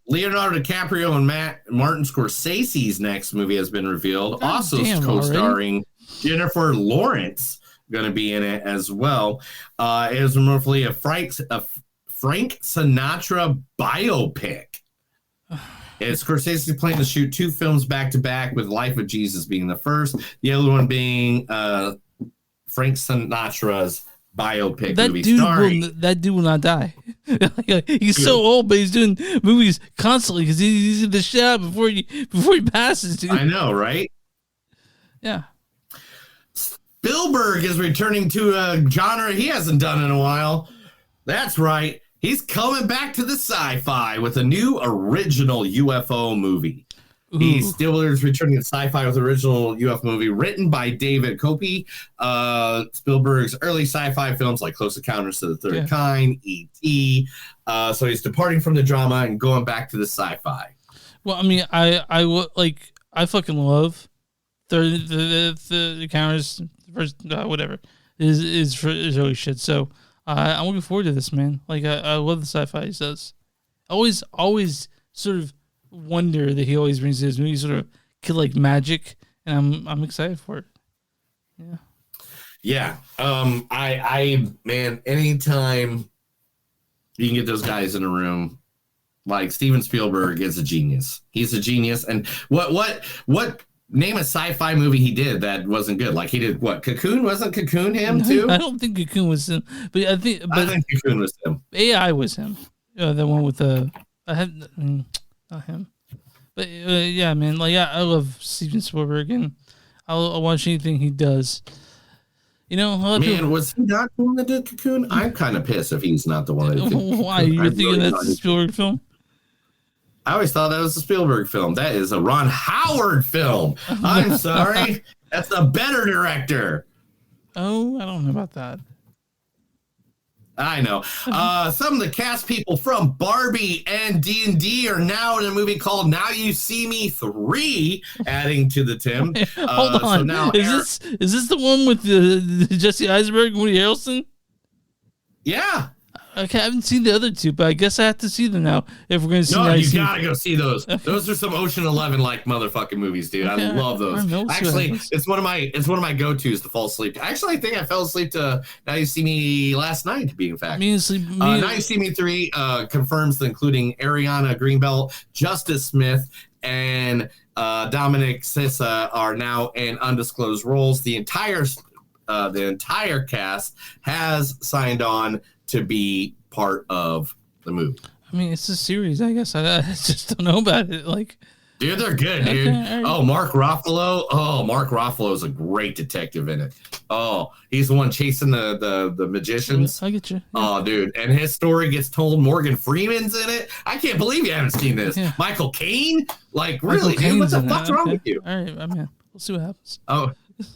Leonardo DiCaprio and Martin Scorsese's next movie has been revealed. Also co-starring Jennifer Lawrence, going to be in it as well. It is remarkably a Frank Sinatra biopic. And Scorsese is planning to shoot 2 films back to back, with Life of Jesus being the first, the other one being Frank Sinatra's biopic That movie dude starring. that dude will not die. He's so old, but he's doing movies constantly because he's in the shot before he passes. Dude. I know, right? Yeah. Spielberg is returning to a genre he hasn't done in a while. That's right. He's coming back to the sci-fi with a new original UFO movie. Spielberg's returning to sci-fi with original UFO movie written by David Koepp. Spielberg's early sci-fi films like Close Encounters of the Third Kind, E.T. So he's departing from the drama and going back to the sci-fi. Well, I mean, I fucking love the Encounters, first whatever is early shit. So I'm looking forward to this, man. Like I love the sci-fi he does. Always sort of wonder that he always brings his movies sort of kill like magic, and I'm excited for it. Yeah. I man, anytime you can get those guys in a room, like Steven Spielberg is a genius. He's a genius. And what name a sci-fi movie he did that wasn't good? Like he did what? Cocoon? Wasn't Cocoon him too? I don't think Cocoon was him, but I think Cocoon was him. AI was him. The one with the not him. But yeah, man, like I love Steven Spielberg, and I'll watch anything he does. You know, was he not the one that did Cocoon? I'm kind of pissed if he's not the one that did Cocoon. Why? You're thinking that's a Spielberg film? I always thought that was a Spielberg film. That is a Ron Howard film. I'm sorry. That's a better director. Oh, I don't know about that. I know. Some of the cast people from Barbie and D&D are now in a movie called Now You See Me 3, adding to the Tim. Hold on. So now is this the one with the Jesse Eisenberg and Woody Harrelson? Yeah. Okay, I haven't seen the other two, but I guess I have to see them now if we're going to see. No, you gotta go see those. Okay. Those are some Ocean 11 like motherfucking movies, dude. Okay, I love those. Actually, it's one of my go-tos to fall asleep. Actually, I think I fell asleep to Now You See Me last night. To be in fact, Now You See Me 3 confirms that including Ariana Greenbelt, Justice Smith, and Dominic Sissa are now in undisclosed roles. The entire cast has signed on to be part of the movie. I mean, it's a series, I guess. I just don't know about it. Like, dude, they're good, dude. Okay, oh, Mark Ruffalo. Oh, Mark Ruffalo is a great detective in it. Oh, he's the one chasing the magicians. I get you. Yeah. Oh, dude, and his story gets told. Morgan Freeman's in it. I can't believe you haven't seen this. Yeah. Michael Caine. Like, really, dude? What the fuck's wrong with you? All right, I'm in. We'll see what happens. Oh.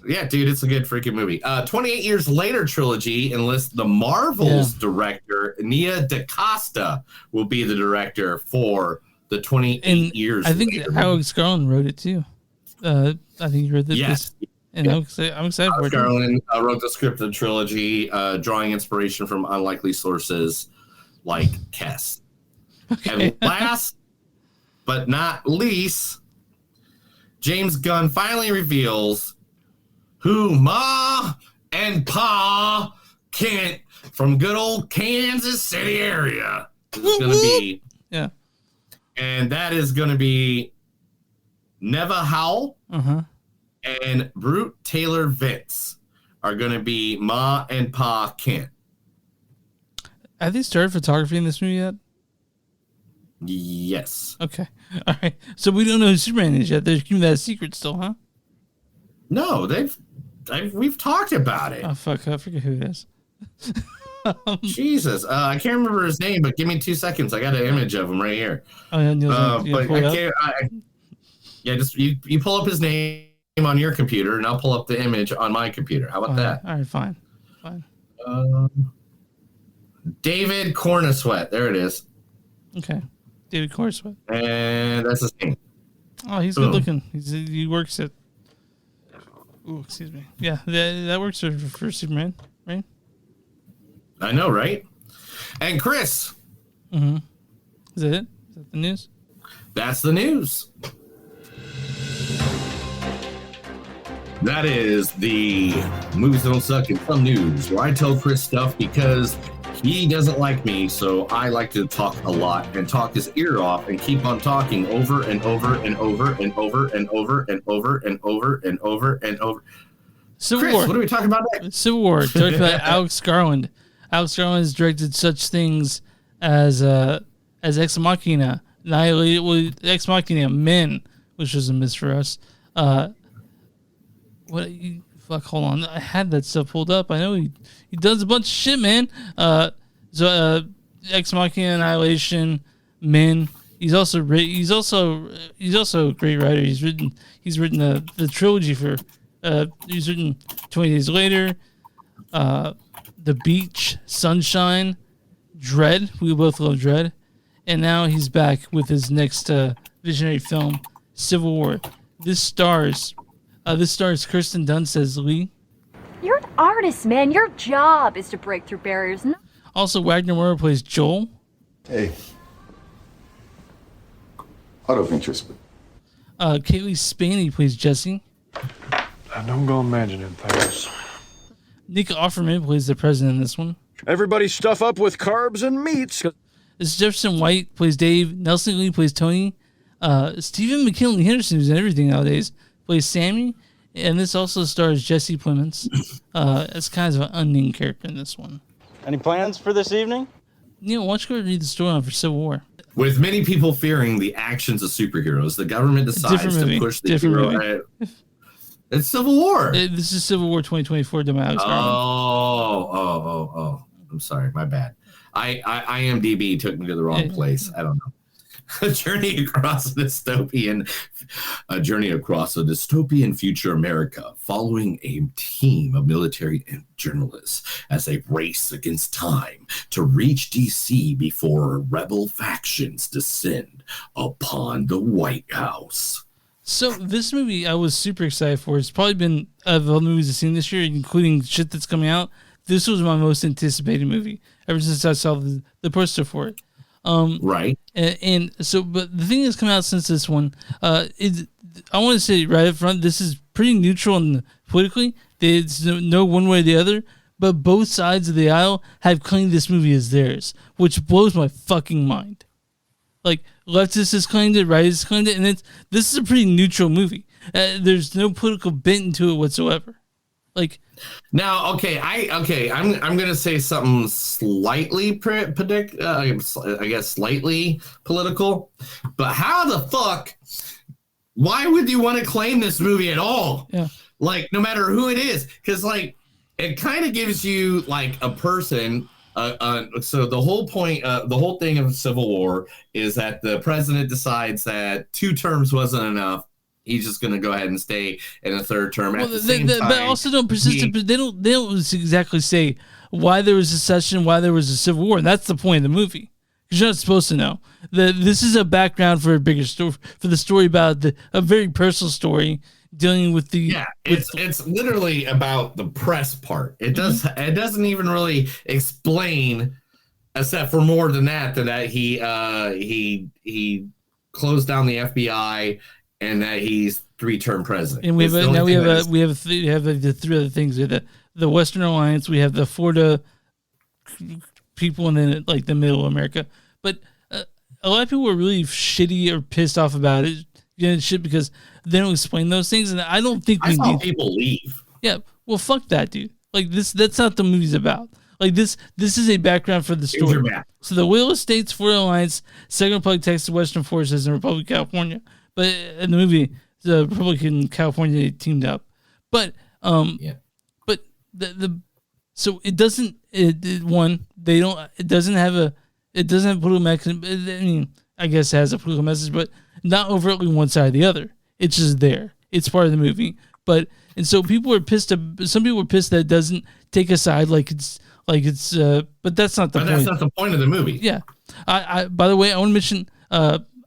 Yeah, dude, it's a good freaking movie. 28 Years Later trilogy enlists the Marvels director, Nia DaCosta, will be the director for the 28 years. I think Alex Garland wrote it too. I think he wrote this. Yes. And I'm excited for it. Alex Garland wrote the script of the trilogy, drawing inspiration from unlikely sources like Kess. Okay. And last but not least, James Gunn finally reveals who Ma and Pa Kent from good old Kansas City area is going to be. Yeah. And that is going to be Neva Howell and Brute Taylor Vince are going to be Ma and Pa Kent. Have they started photography in this movie yet? Yes. Okay. All right. So we don't know who Superman is yet. They're keeping that a secret still, huh? No, we've talked about it. Oh, fuck. I forget who it is. Jesus. I can't remember his name, but give me 2 seconds. I got an image of him right here. Oh, yeah. But I can't. Just you pull up his name on your computer, and I'll pull up the image on my computer. How about that? All right, fine. David Cornuswet. There it is. Okay. David Cornuswet. And that's his name. Oh, he's good looking. He works at... Oh, excuse me. Yeah, that works for Superman, right? I know, right? And Chris. Mm-hmm. Is that it? Is that the news? That's the news. That is the Movies Don't Suck in Some News, where I tell Chris stuff because he doesn't like me, so I like to talk a lot and talk his ear off and keep on talking over and over and over and over and over and over and over and over and over. Civil War. What are we talking about next? Civil War, directed by Alex Garland. Alex Garland has directed such things as Ex Machina, Ex Machina, Men, which was a miss for us. Hold on, I had that stuff pulled up. I know he does a bunch of shit, man. Ex Machina, Annihilation, Men. He's also a great writer. He's written the trilogy for. He's written 20 Days Later, The Beach, Sunshine, Dread. We both love Dread, and now he's back with his next visionary film, Civil War. This stars Kirsten Dunst as Lee. You're an artist, man. Your job is to break through barriers. Also, Wagner Moore plays Joel. Hey. Out of interest. Kaylee Spaney plays Jesse. I don't go imagining things. Nick Offerman plays the president in this one. Everybody stuff up with carbs and meats. This is Jefferson White plays Dave. Nelson Lee plays Tony. Stephen McKinley Henderson, who's in everything nowadays, plays Sammy. And this also stars Jesse Plemons as kind of an unnamed character in this one. Any plans for this evening? Why don't you go read the story for Civil War? With many people fearing the actions of superheroes, the government decides to push the hero. It's Civil War. This is Civil War 2024. Oh. I'm sorry. My bad. IMDb took me to the wrong place. I don't know. A journey across a dystopian future America, following a team of military and journalists as they race against time to reach DC before rebel factions descend upon the White House. So this movie I was super excited for. It's probably been of all the movies I've seen this year, including shit that's coming out. This was my most anticipated movie ever since I saw the poster for it. Right. And so, but the thing that's come out since this one, I want to say right up front, this is pretty neutral and politically. There's no one way or the other, but both sides of the aisle have claimed this movie as theirs, which blows my fucking mind. Like, leftists has claimed it, rightists claimed it, and this is a pretty neutral movie. There's no political bent into it whatsoever. Like, now, I'm gonna say something slightly slightly political, but how the fuck? Why would you want to claim this movie at all? Yeah, like no matter who it is, because like it kind of gives you like a person. So the whole point, the whole thing of Civil War is that the president decides that 2 terms wasn't enough. He's just going to go ahead and stay in a 3rd term. At the same time, but also don't persist. They don't exactly say why there was a session, why there was a Civil War. And that's the point of the movie. You're not supposed to know. This is a background for a bigger story, for the story about a very personal story dealing with the. Yeah, it's literally about the press part. It doesn't even really explain, except for more than that he closed down the FBI. And that he's 3-term president. And we have the 3 other things. We have the Western Alliance. We have the Florida people, and then like the Middle America. But a lot of people are really shitty or pissed off about it. Shit because they don't explain those things, and I don't think I saw people leave. Yeah, well, fuck that, dude. Like that's not the movie's about. Like this is a background for the story. So the Loyalist States, Florida Alliance, Second Republic, Texas, Western Forces, and Republic of California. But in the movie, the Republican California teamed up. But but so it doesn't. It doesn't have a political mechanism. I mean, I guess it has a political message, but not overtly one side or the other. It's just there. It's part of the movie. But so people are pissed. Some people are pissed that it doesn't take a side like it's. But that's not the point. That's not the point of the movie. Yeah. I by the way, I want to mention.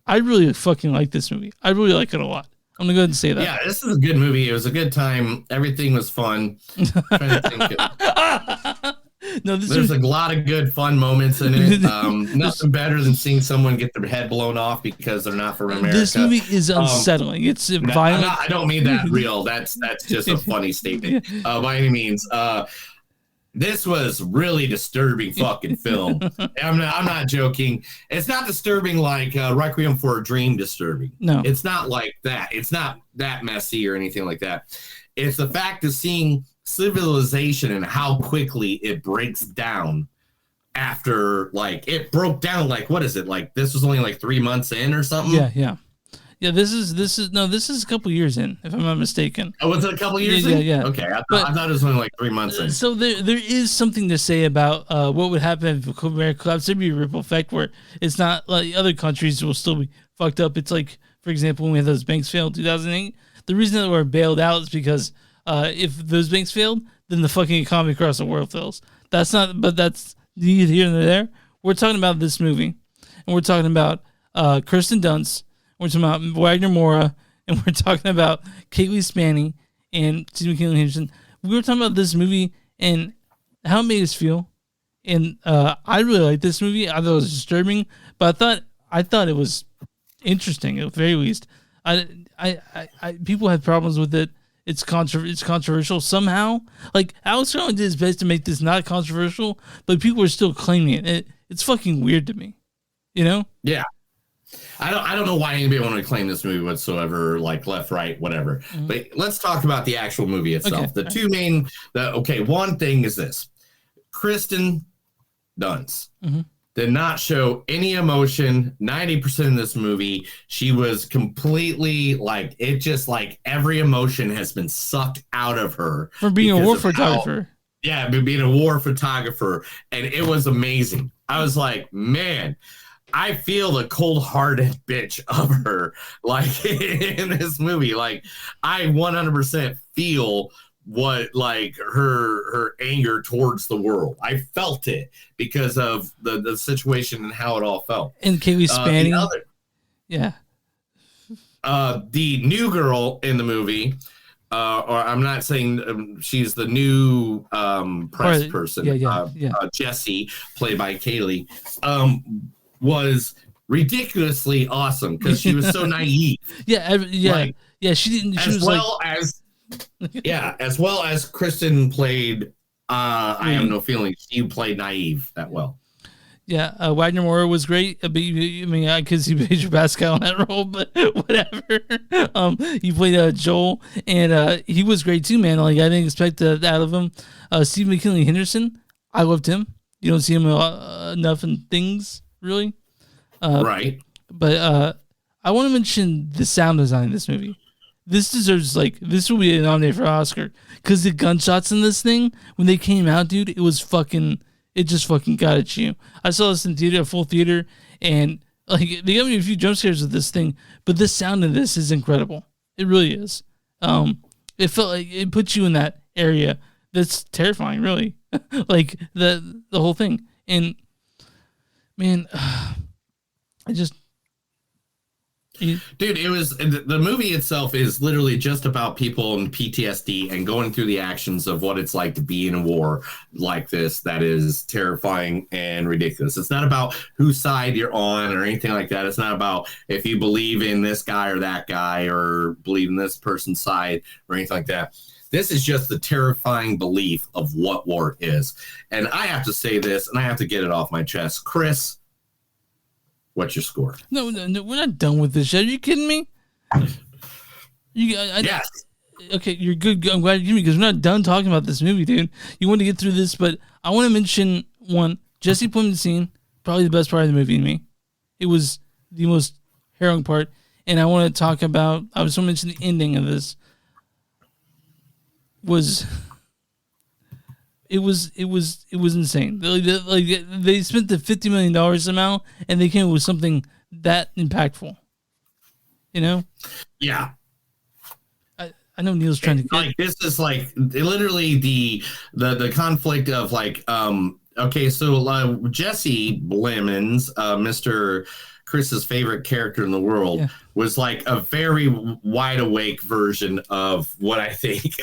I really fucking like this movie. I really like it a lot. I'm gonna go ahead and say that. Yeah, this is a good movie. It was a good time. Everything was fun. There's a lot of good fun moments in it. Nothing better than seeing someone get their head blown off because they're not from America. This movie is unsettling. It's violent. I don't mean that real. That's just a funny statement. By any means. This was really disturbing fucking film. I'm not joking. It's not disturbing like Requiem for a Dream disturbing. No. It's not like that. It's not that messy or anything like that. It's the fact of seeing civilization and how quickly it breaks down after, like, it broke down, like, what is it? Like, this was only like 3 months in or something? Yeah. This is a couple years in, if I'm not mistaken. Oh, was it a couple years in? Yeah. Okay, I thought it was only like 3 months in. So there is something to say about what would happen if America collapsed. There'd be a ripple effect where it's not like other countries will still be fucked up. It's like, for example, when we had those banks fail in 2008, the reason that we're bailed out is because if those banks failed, then the fucking economy across the world fails. That's neither here nor there. We're talking about this movie, and we're talking about Kirsten Dunst. We're talking about Wagner Moura, and we're talking about Kaylee Spaney and Steve McKinley Henderson. We were talking about this movie and how it made us feel. And I really liked this movie. I thought it was disturbing, but I thought it was interesting at the very least. People had problems with it. It's controversial somehow. Like, Alex Garland did his best to make this not controversial, but people are still claiming it. It's fucking weird to me, you know? Yeah. I don't know why anybody wanted to claim this movie whatsoever, like left, right, whatever. Mm-hmm. But let's talk about the actual movie itself. Okay. One thing is this: Kristen Dunst did not show any emotion. 90% of this movie, she was completely like, it just like every emotion has been sucked out of her from being a war photographer. Being a war photographer, and it was amazing. I was like, man. I feel the cold-hearted bitch of her, like, in this movie. Like, I 100% feel what, like, her anger towards the world. I felt it because of the situation and how it all felt. And Kaylee Spaney. The new girl in the movie, or I'm not saying she's the new press person. Jessie, played by Kaylee, was ridiculously awesome because she was so naive. She didn't. She as well as Kristen played. I have no feeling she played naive that well. Yeah, Wagner Moura was great. I mean, because he played Pascal in that role, but whatever. He played Joel, and he was great too, man. Like, I didn't expect that out of him. Steve McKinley Henderson, I loved him. You don't see him enough in things. Really? Right. But I want to mention the sound design in this movie. This deserves, like, this will be nominated for Oscar. Because the gunshots in this thing, when they came out, dude, it just fucking got at you. I saw this in theater, a full theater, and, like, they got me a few jump scares with this thing, but the sound of this is incredible. It really is. It felt like it puts you in that area that's terrifying, really. Like, the whole thing. And man, dude, it was the movie itself is literally just about people and PTSD and going through the actions of what it's like to be in a war like this that is terrifying and ridiculous. It's not about whose side you're on or anything like that. It's not about if you believe in this guy or that guy or believe in this person's side or anything like that. This is just the terrifying belief of what war is. And I have to say this, and I have to get it off my chest. Chris, what's your score? No, we're not done with this yet. Are you kidding me? Yes. Okay, you're good. I'm glad you gave me, because we're not done talking about this movie, dude. You want to get through this, but I want to mention one. Jesse Plemons scene, probably the best part of the movie to me. It was the most harrowing part. And I want to talk about, I was going to mention the ending of this. It was insane. Like they spent the $50 million amount and they came up with something that impactful. You know? Yeah. I know Neil's trying to get, like, this is like literally the conflict of like okay, so Jesse Plemons, Mr. Chris's favorite character in the world, was like a very wide awake version of what I think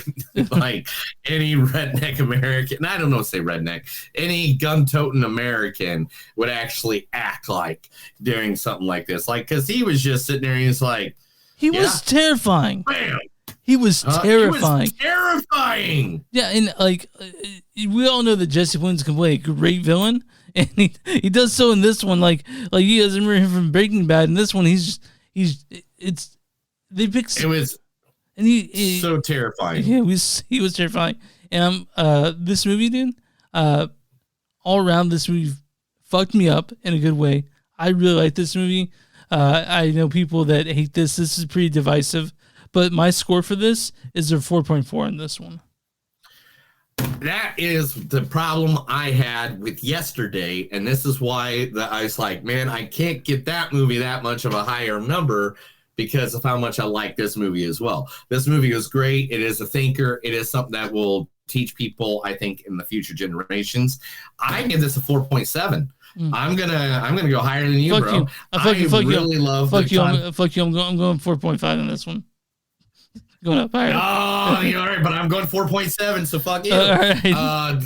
like any redneck American, and I don't know if say redneck, any gun-toting American would actually act like during something like this. Like, because he was just sitting there and he's like, he was terrifying. Bam. He was terrifying. He was terrifying. Yeah, and like we all know that Jesse Plemons can play a great villain, and he does so in this one. Like you guys remember him from Breaking Bad. In this one, they picked. It was And he so terrifying. Yeah, he was terrifying. And this movie, dude, all around this movie fucked me up in a good way. I really like this movie. I know people that hate this. This is pretty divisive, but my score for this is a 4.4 on this one. That is the problem I had with yesterday, and this is why I was like, man, I can't get that movie that much of a higher number because of how much I like this movie as well. This movie is great. It is a thinker. It is something that will teach people, I think, in the future generations. I give this a 4.7. I'm gonna go higher than you, bro. Fuck you. I'm going 4.5 on this one. Going up higher. Oh, you're all right, but I'm going 4.7. So fuck you. Right.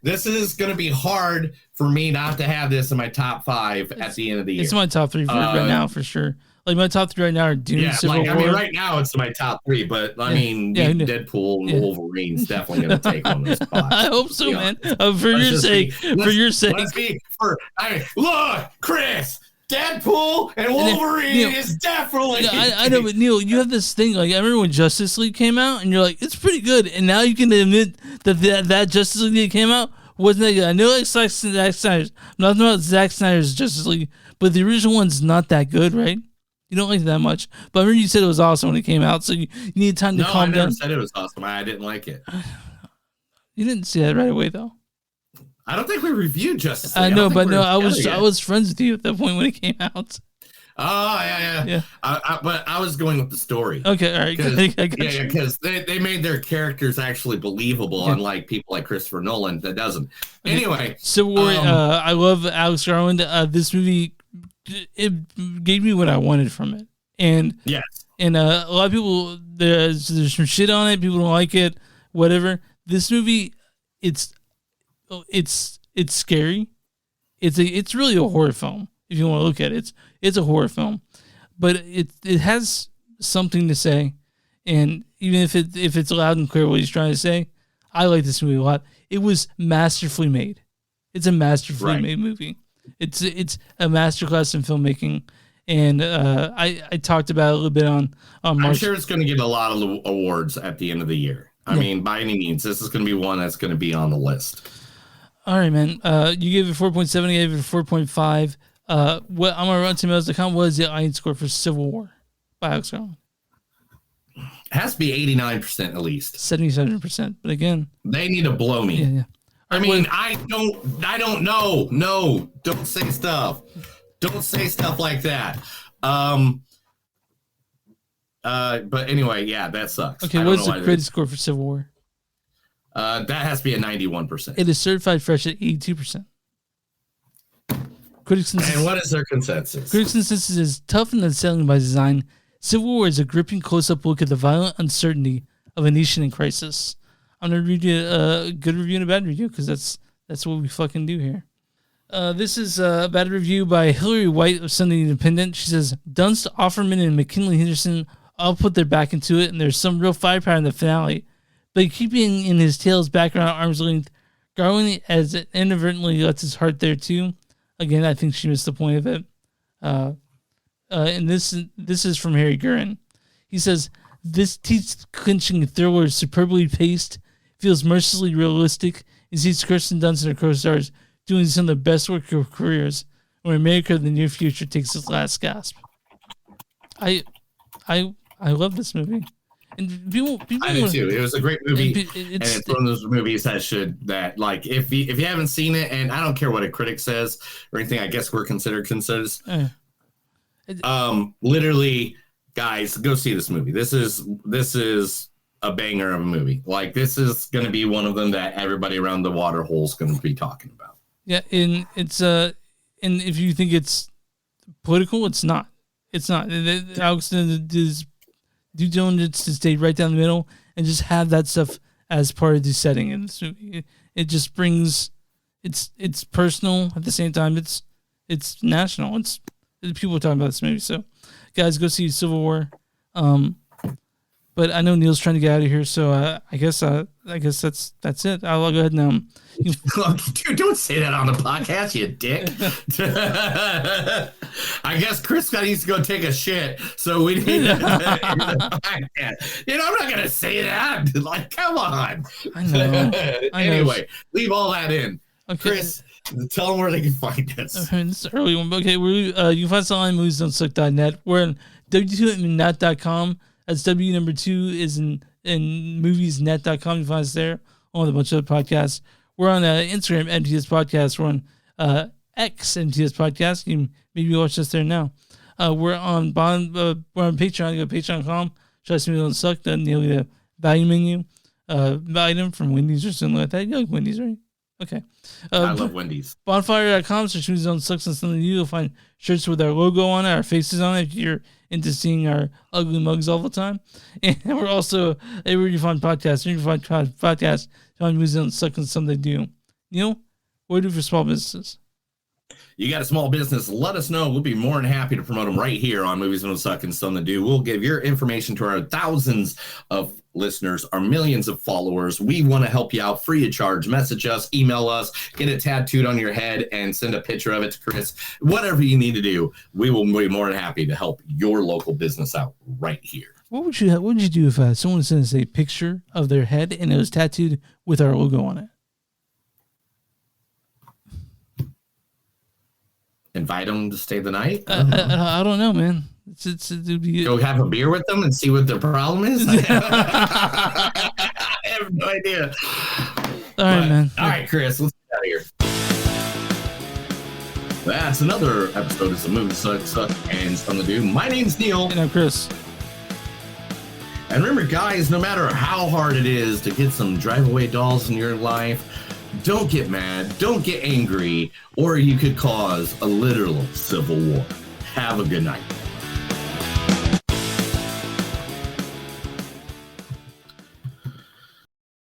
This is gonna be hard for me not to have this in my top 5 at the end of the year. It's my top 3 right now for sure. Like my top 3 right now are Dune, Civil War. I mean, right now it's my top 3, but I mean, Deadpool and Wolverine's definitely going to take on those spots. I hope so, man. For your sake. Look, Chris, Deadpool and Wolverine is definitely. I know, but Neil, you have this thing. Like I remember when Justice League came out, and you're like, it's pretty good, and now you can admit that Justice League that came out wasn't that good. I know like Zack Snyder's. I'm not talking about Zack Snyder's Justice League, but the original one's not that good, right? You don't like it that much, but I remember you said it was awesome when it came out, so you need time to calm down. I never said it was awesome. I didn't like it. You didn't see that right away, though. I don't think we reviewed Justice League. I know, but no, I was friends with you at that point when it came out. Oh yeah. But I was going with the story. Okay, all right. Because they made their characters actually believable, unlike people like Christopher Nolan that doesn't. Anyway, Civil War. I love Alex Garland. This movie. It gave me what I wanted from it, and a lot of people there's some shit on it. People don't like it, whatever. This movie, it's scary. It's really a horror film if you want to look at it. It's a horror film, but it has something to say, and even if it's loud and clear what he's trying to say, I like this movie a lot. It was masterfully made. It's a masterfully made movie. It's a masterclass in filmmaking, and I talked about it a little bit on March. I'm sure it's going to get a lot of awards at the end of the year. I mean, by any means, this is going to be one that's going to be on the list. All right, man. You gave it 4.7. I gave it a 4.5. What on my RottenTomatoes.com was the audience score for Civil War by Alex Garland? It has to be 89% at least. 77%. But again, they need to blow me. Yeah. I mean, I don't know. No, don't say stuff. Don't say stuff like that. But anyway, yeah, that sucks. Okay, what's the credit score for Civil War? That has to be a 91%. It is certified fresh at 82%. And what is their consensus? Critics' consensus is tough and unsettling by design. Civil War is a gripping close-up look at the violent uncertainty of a nation in crisis. I'm going to read you a good review and a bad review because that's what we fucking do here. This is a bad review by Hillary White of Sunday Independent. She says, Dunst, Offerman, and McKinley Henderson all put their back into it, and there's some real firepower in the finale. But keeping in his tail's background at arm's length, Garland as it inadvertently lets his heart there too. Again, I think she missed the point of it. And this is from Harry Gurin. He says, this teeth-clenching thriller is superbly paced, feels mercilessly realistic, and sees Kirsten Dunst and her co-stars doing some of the best work of their careers when America in the near future takes its last gasp. I love this movie. And people I do too. It was a great movie, and it's one of those movies that like if you haven't seen it, and I don't care what a critic says or anything, I guess we're considered. Literally, guys, go see this movie. This is a banger of a movie. Like this is going to be one of them that everybody around the water hole is going to be talking about. Yeah, and it's and if you think it's political, it's not. It's not. Alex did his due diligence to stay right down the middle and just have that stuff as part of the setting in this movie. It just brings it's personal at the same time. It's national. It's people are talking about this movie. So, guys, go see Civil War. But I know Neil's trying to get out of here, so I guess that's it. I'll go ahead and dude, don't say that on the podcast, you dick. I guess Chris needs to go take a shit, so we need to I'm not gonna say that. Like, come on. I know. Anyway, leave all that in. Okay. Chris, tell them where they can find us. Okay, this is an early one. Okay, you can find us on moviesdon'tsuck.net. We're on w2mnet.com. That's W2 is in moviesnet.com. You can find us there, along with a bunch of other podcasts. We're on Instagram, MTS Podcast. We're on X, MTS Podcast. You can maybe watch us there now. We're on Patreon. You go to patreon.com. Try to see me don't suck. Then you'll get a value menu item from Wendy's or something like that. You like Wendy's, right? Okay. I love Wendy's. Bonfire.com. Search Movies Don't Suck and something new. You'll find shirts with our logo on it, our faces on it, if you're into seeing our ugly mugs all the time. And we're also everywhere you find podcasts. You can find podcasts. Find Movies Don't Suck and something new. Neil, what do you do for small businesses? You got a small business, let us know. We'll be more than happy to promote them right here on Movies Don't Suck and Something to Do. We'll give your information to our thousands of listeners, our millions of followers. We want to help you out free of charge. Message us, email us, get it tattooed on your head, and send a picture of it to Chris. Whatever you need to do, we will be more than happy to help your local business out right here. What would you do if someone sent us a picture of their head and it was tattooed with our logo on it? Invite them to stay the night? I don't know, man. Go have a beer with them and see what their problem is? I have no idea. All right, man. All right, Chris, let's get out of here. That's another episode of the Movie Suck and Something to Do. My name's Neil. And I'm Chris. And remember, guys, no matter how hard it is to get some drive-away dolls in your life, don't get mad, don't get angry, or you could cause a literal civil war. Have a good night.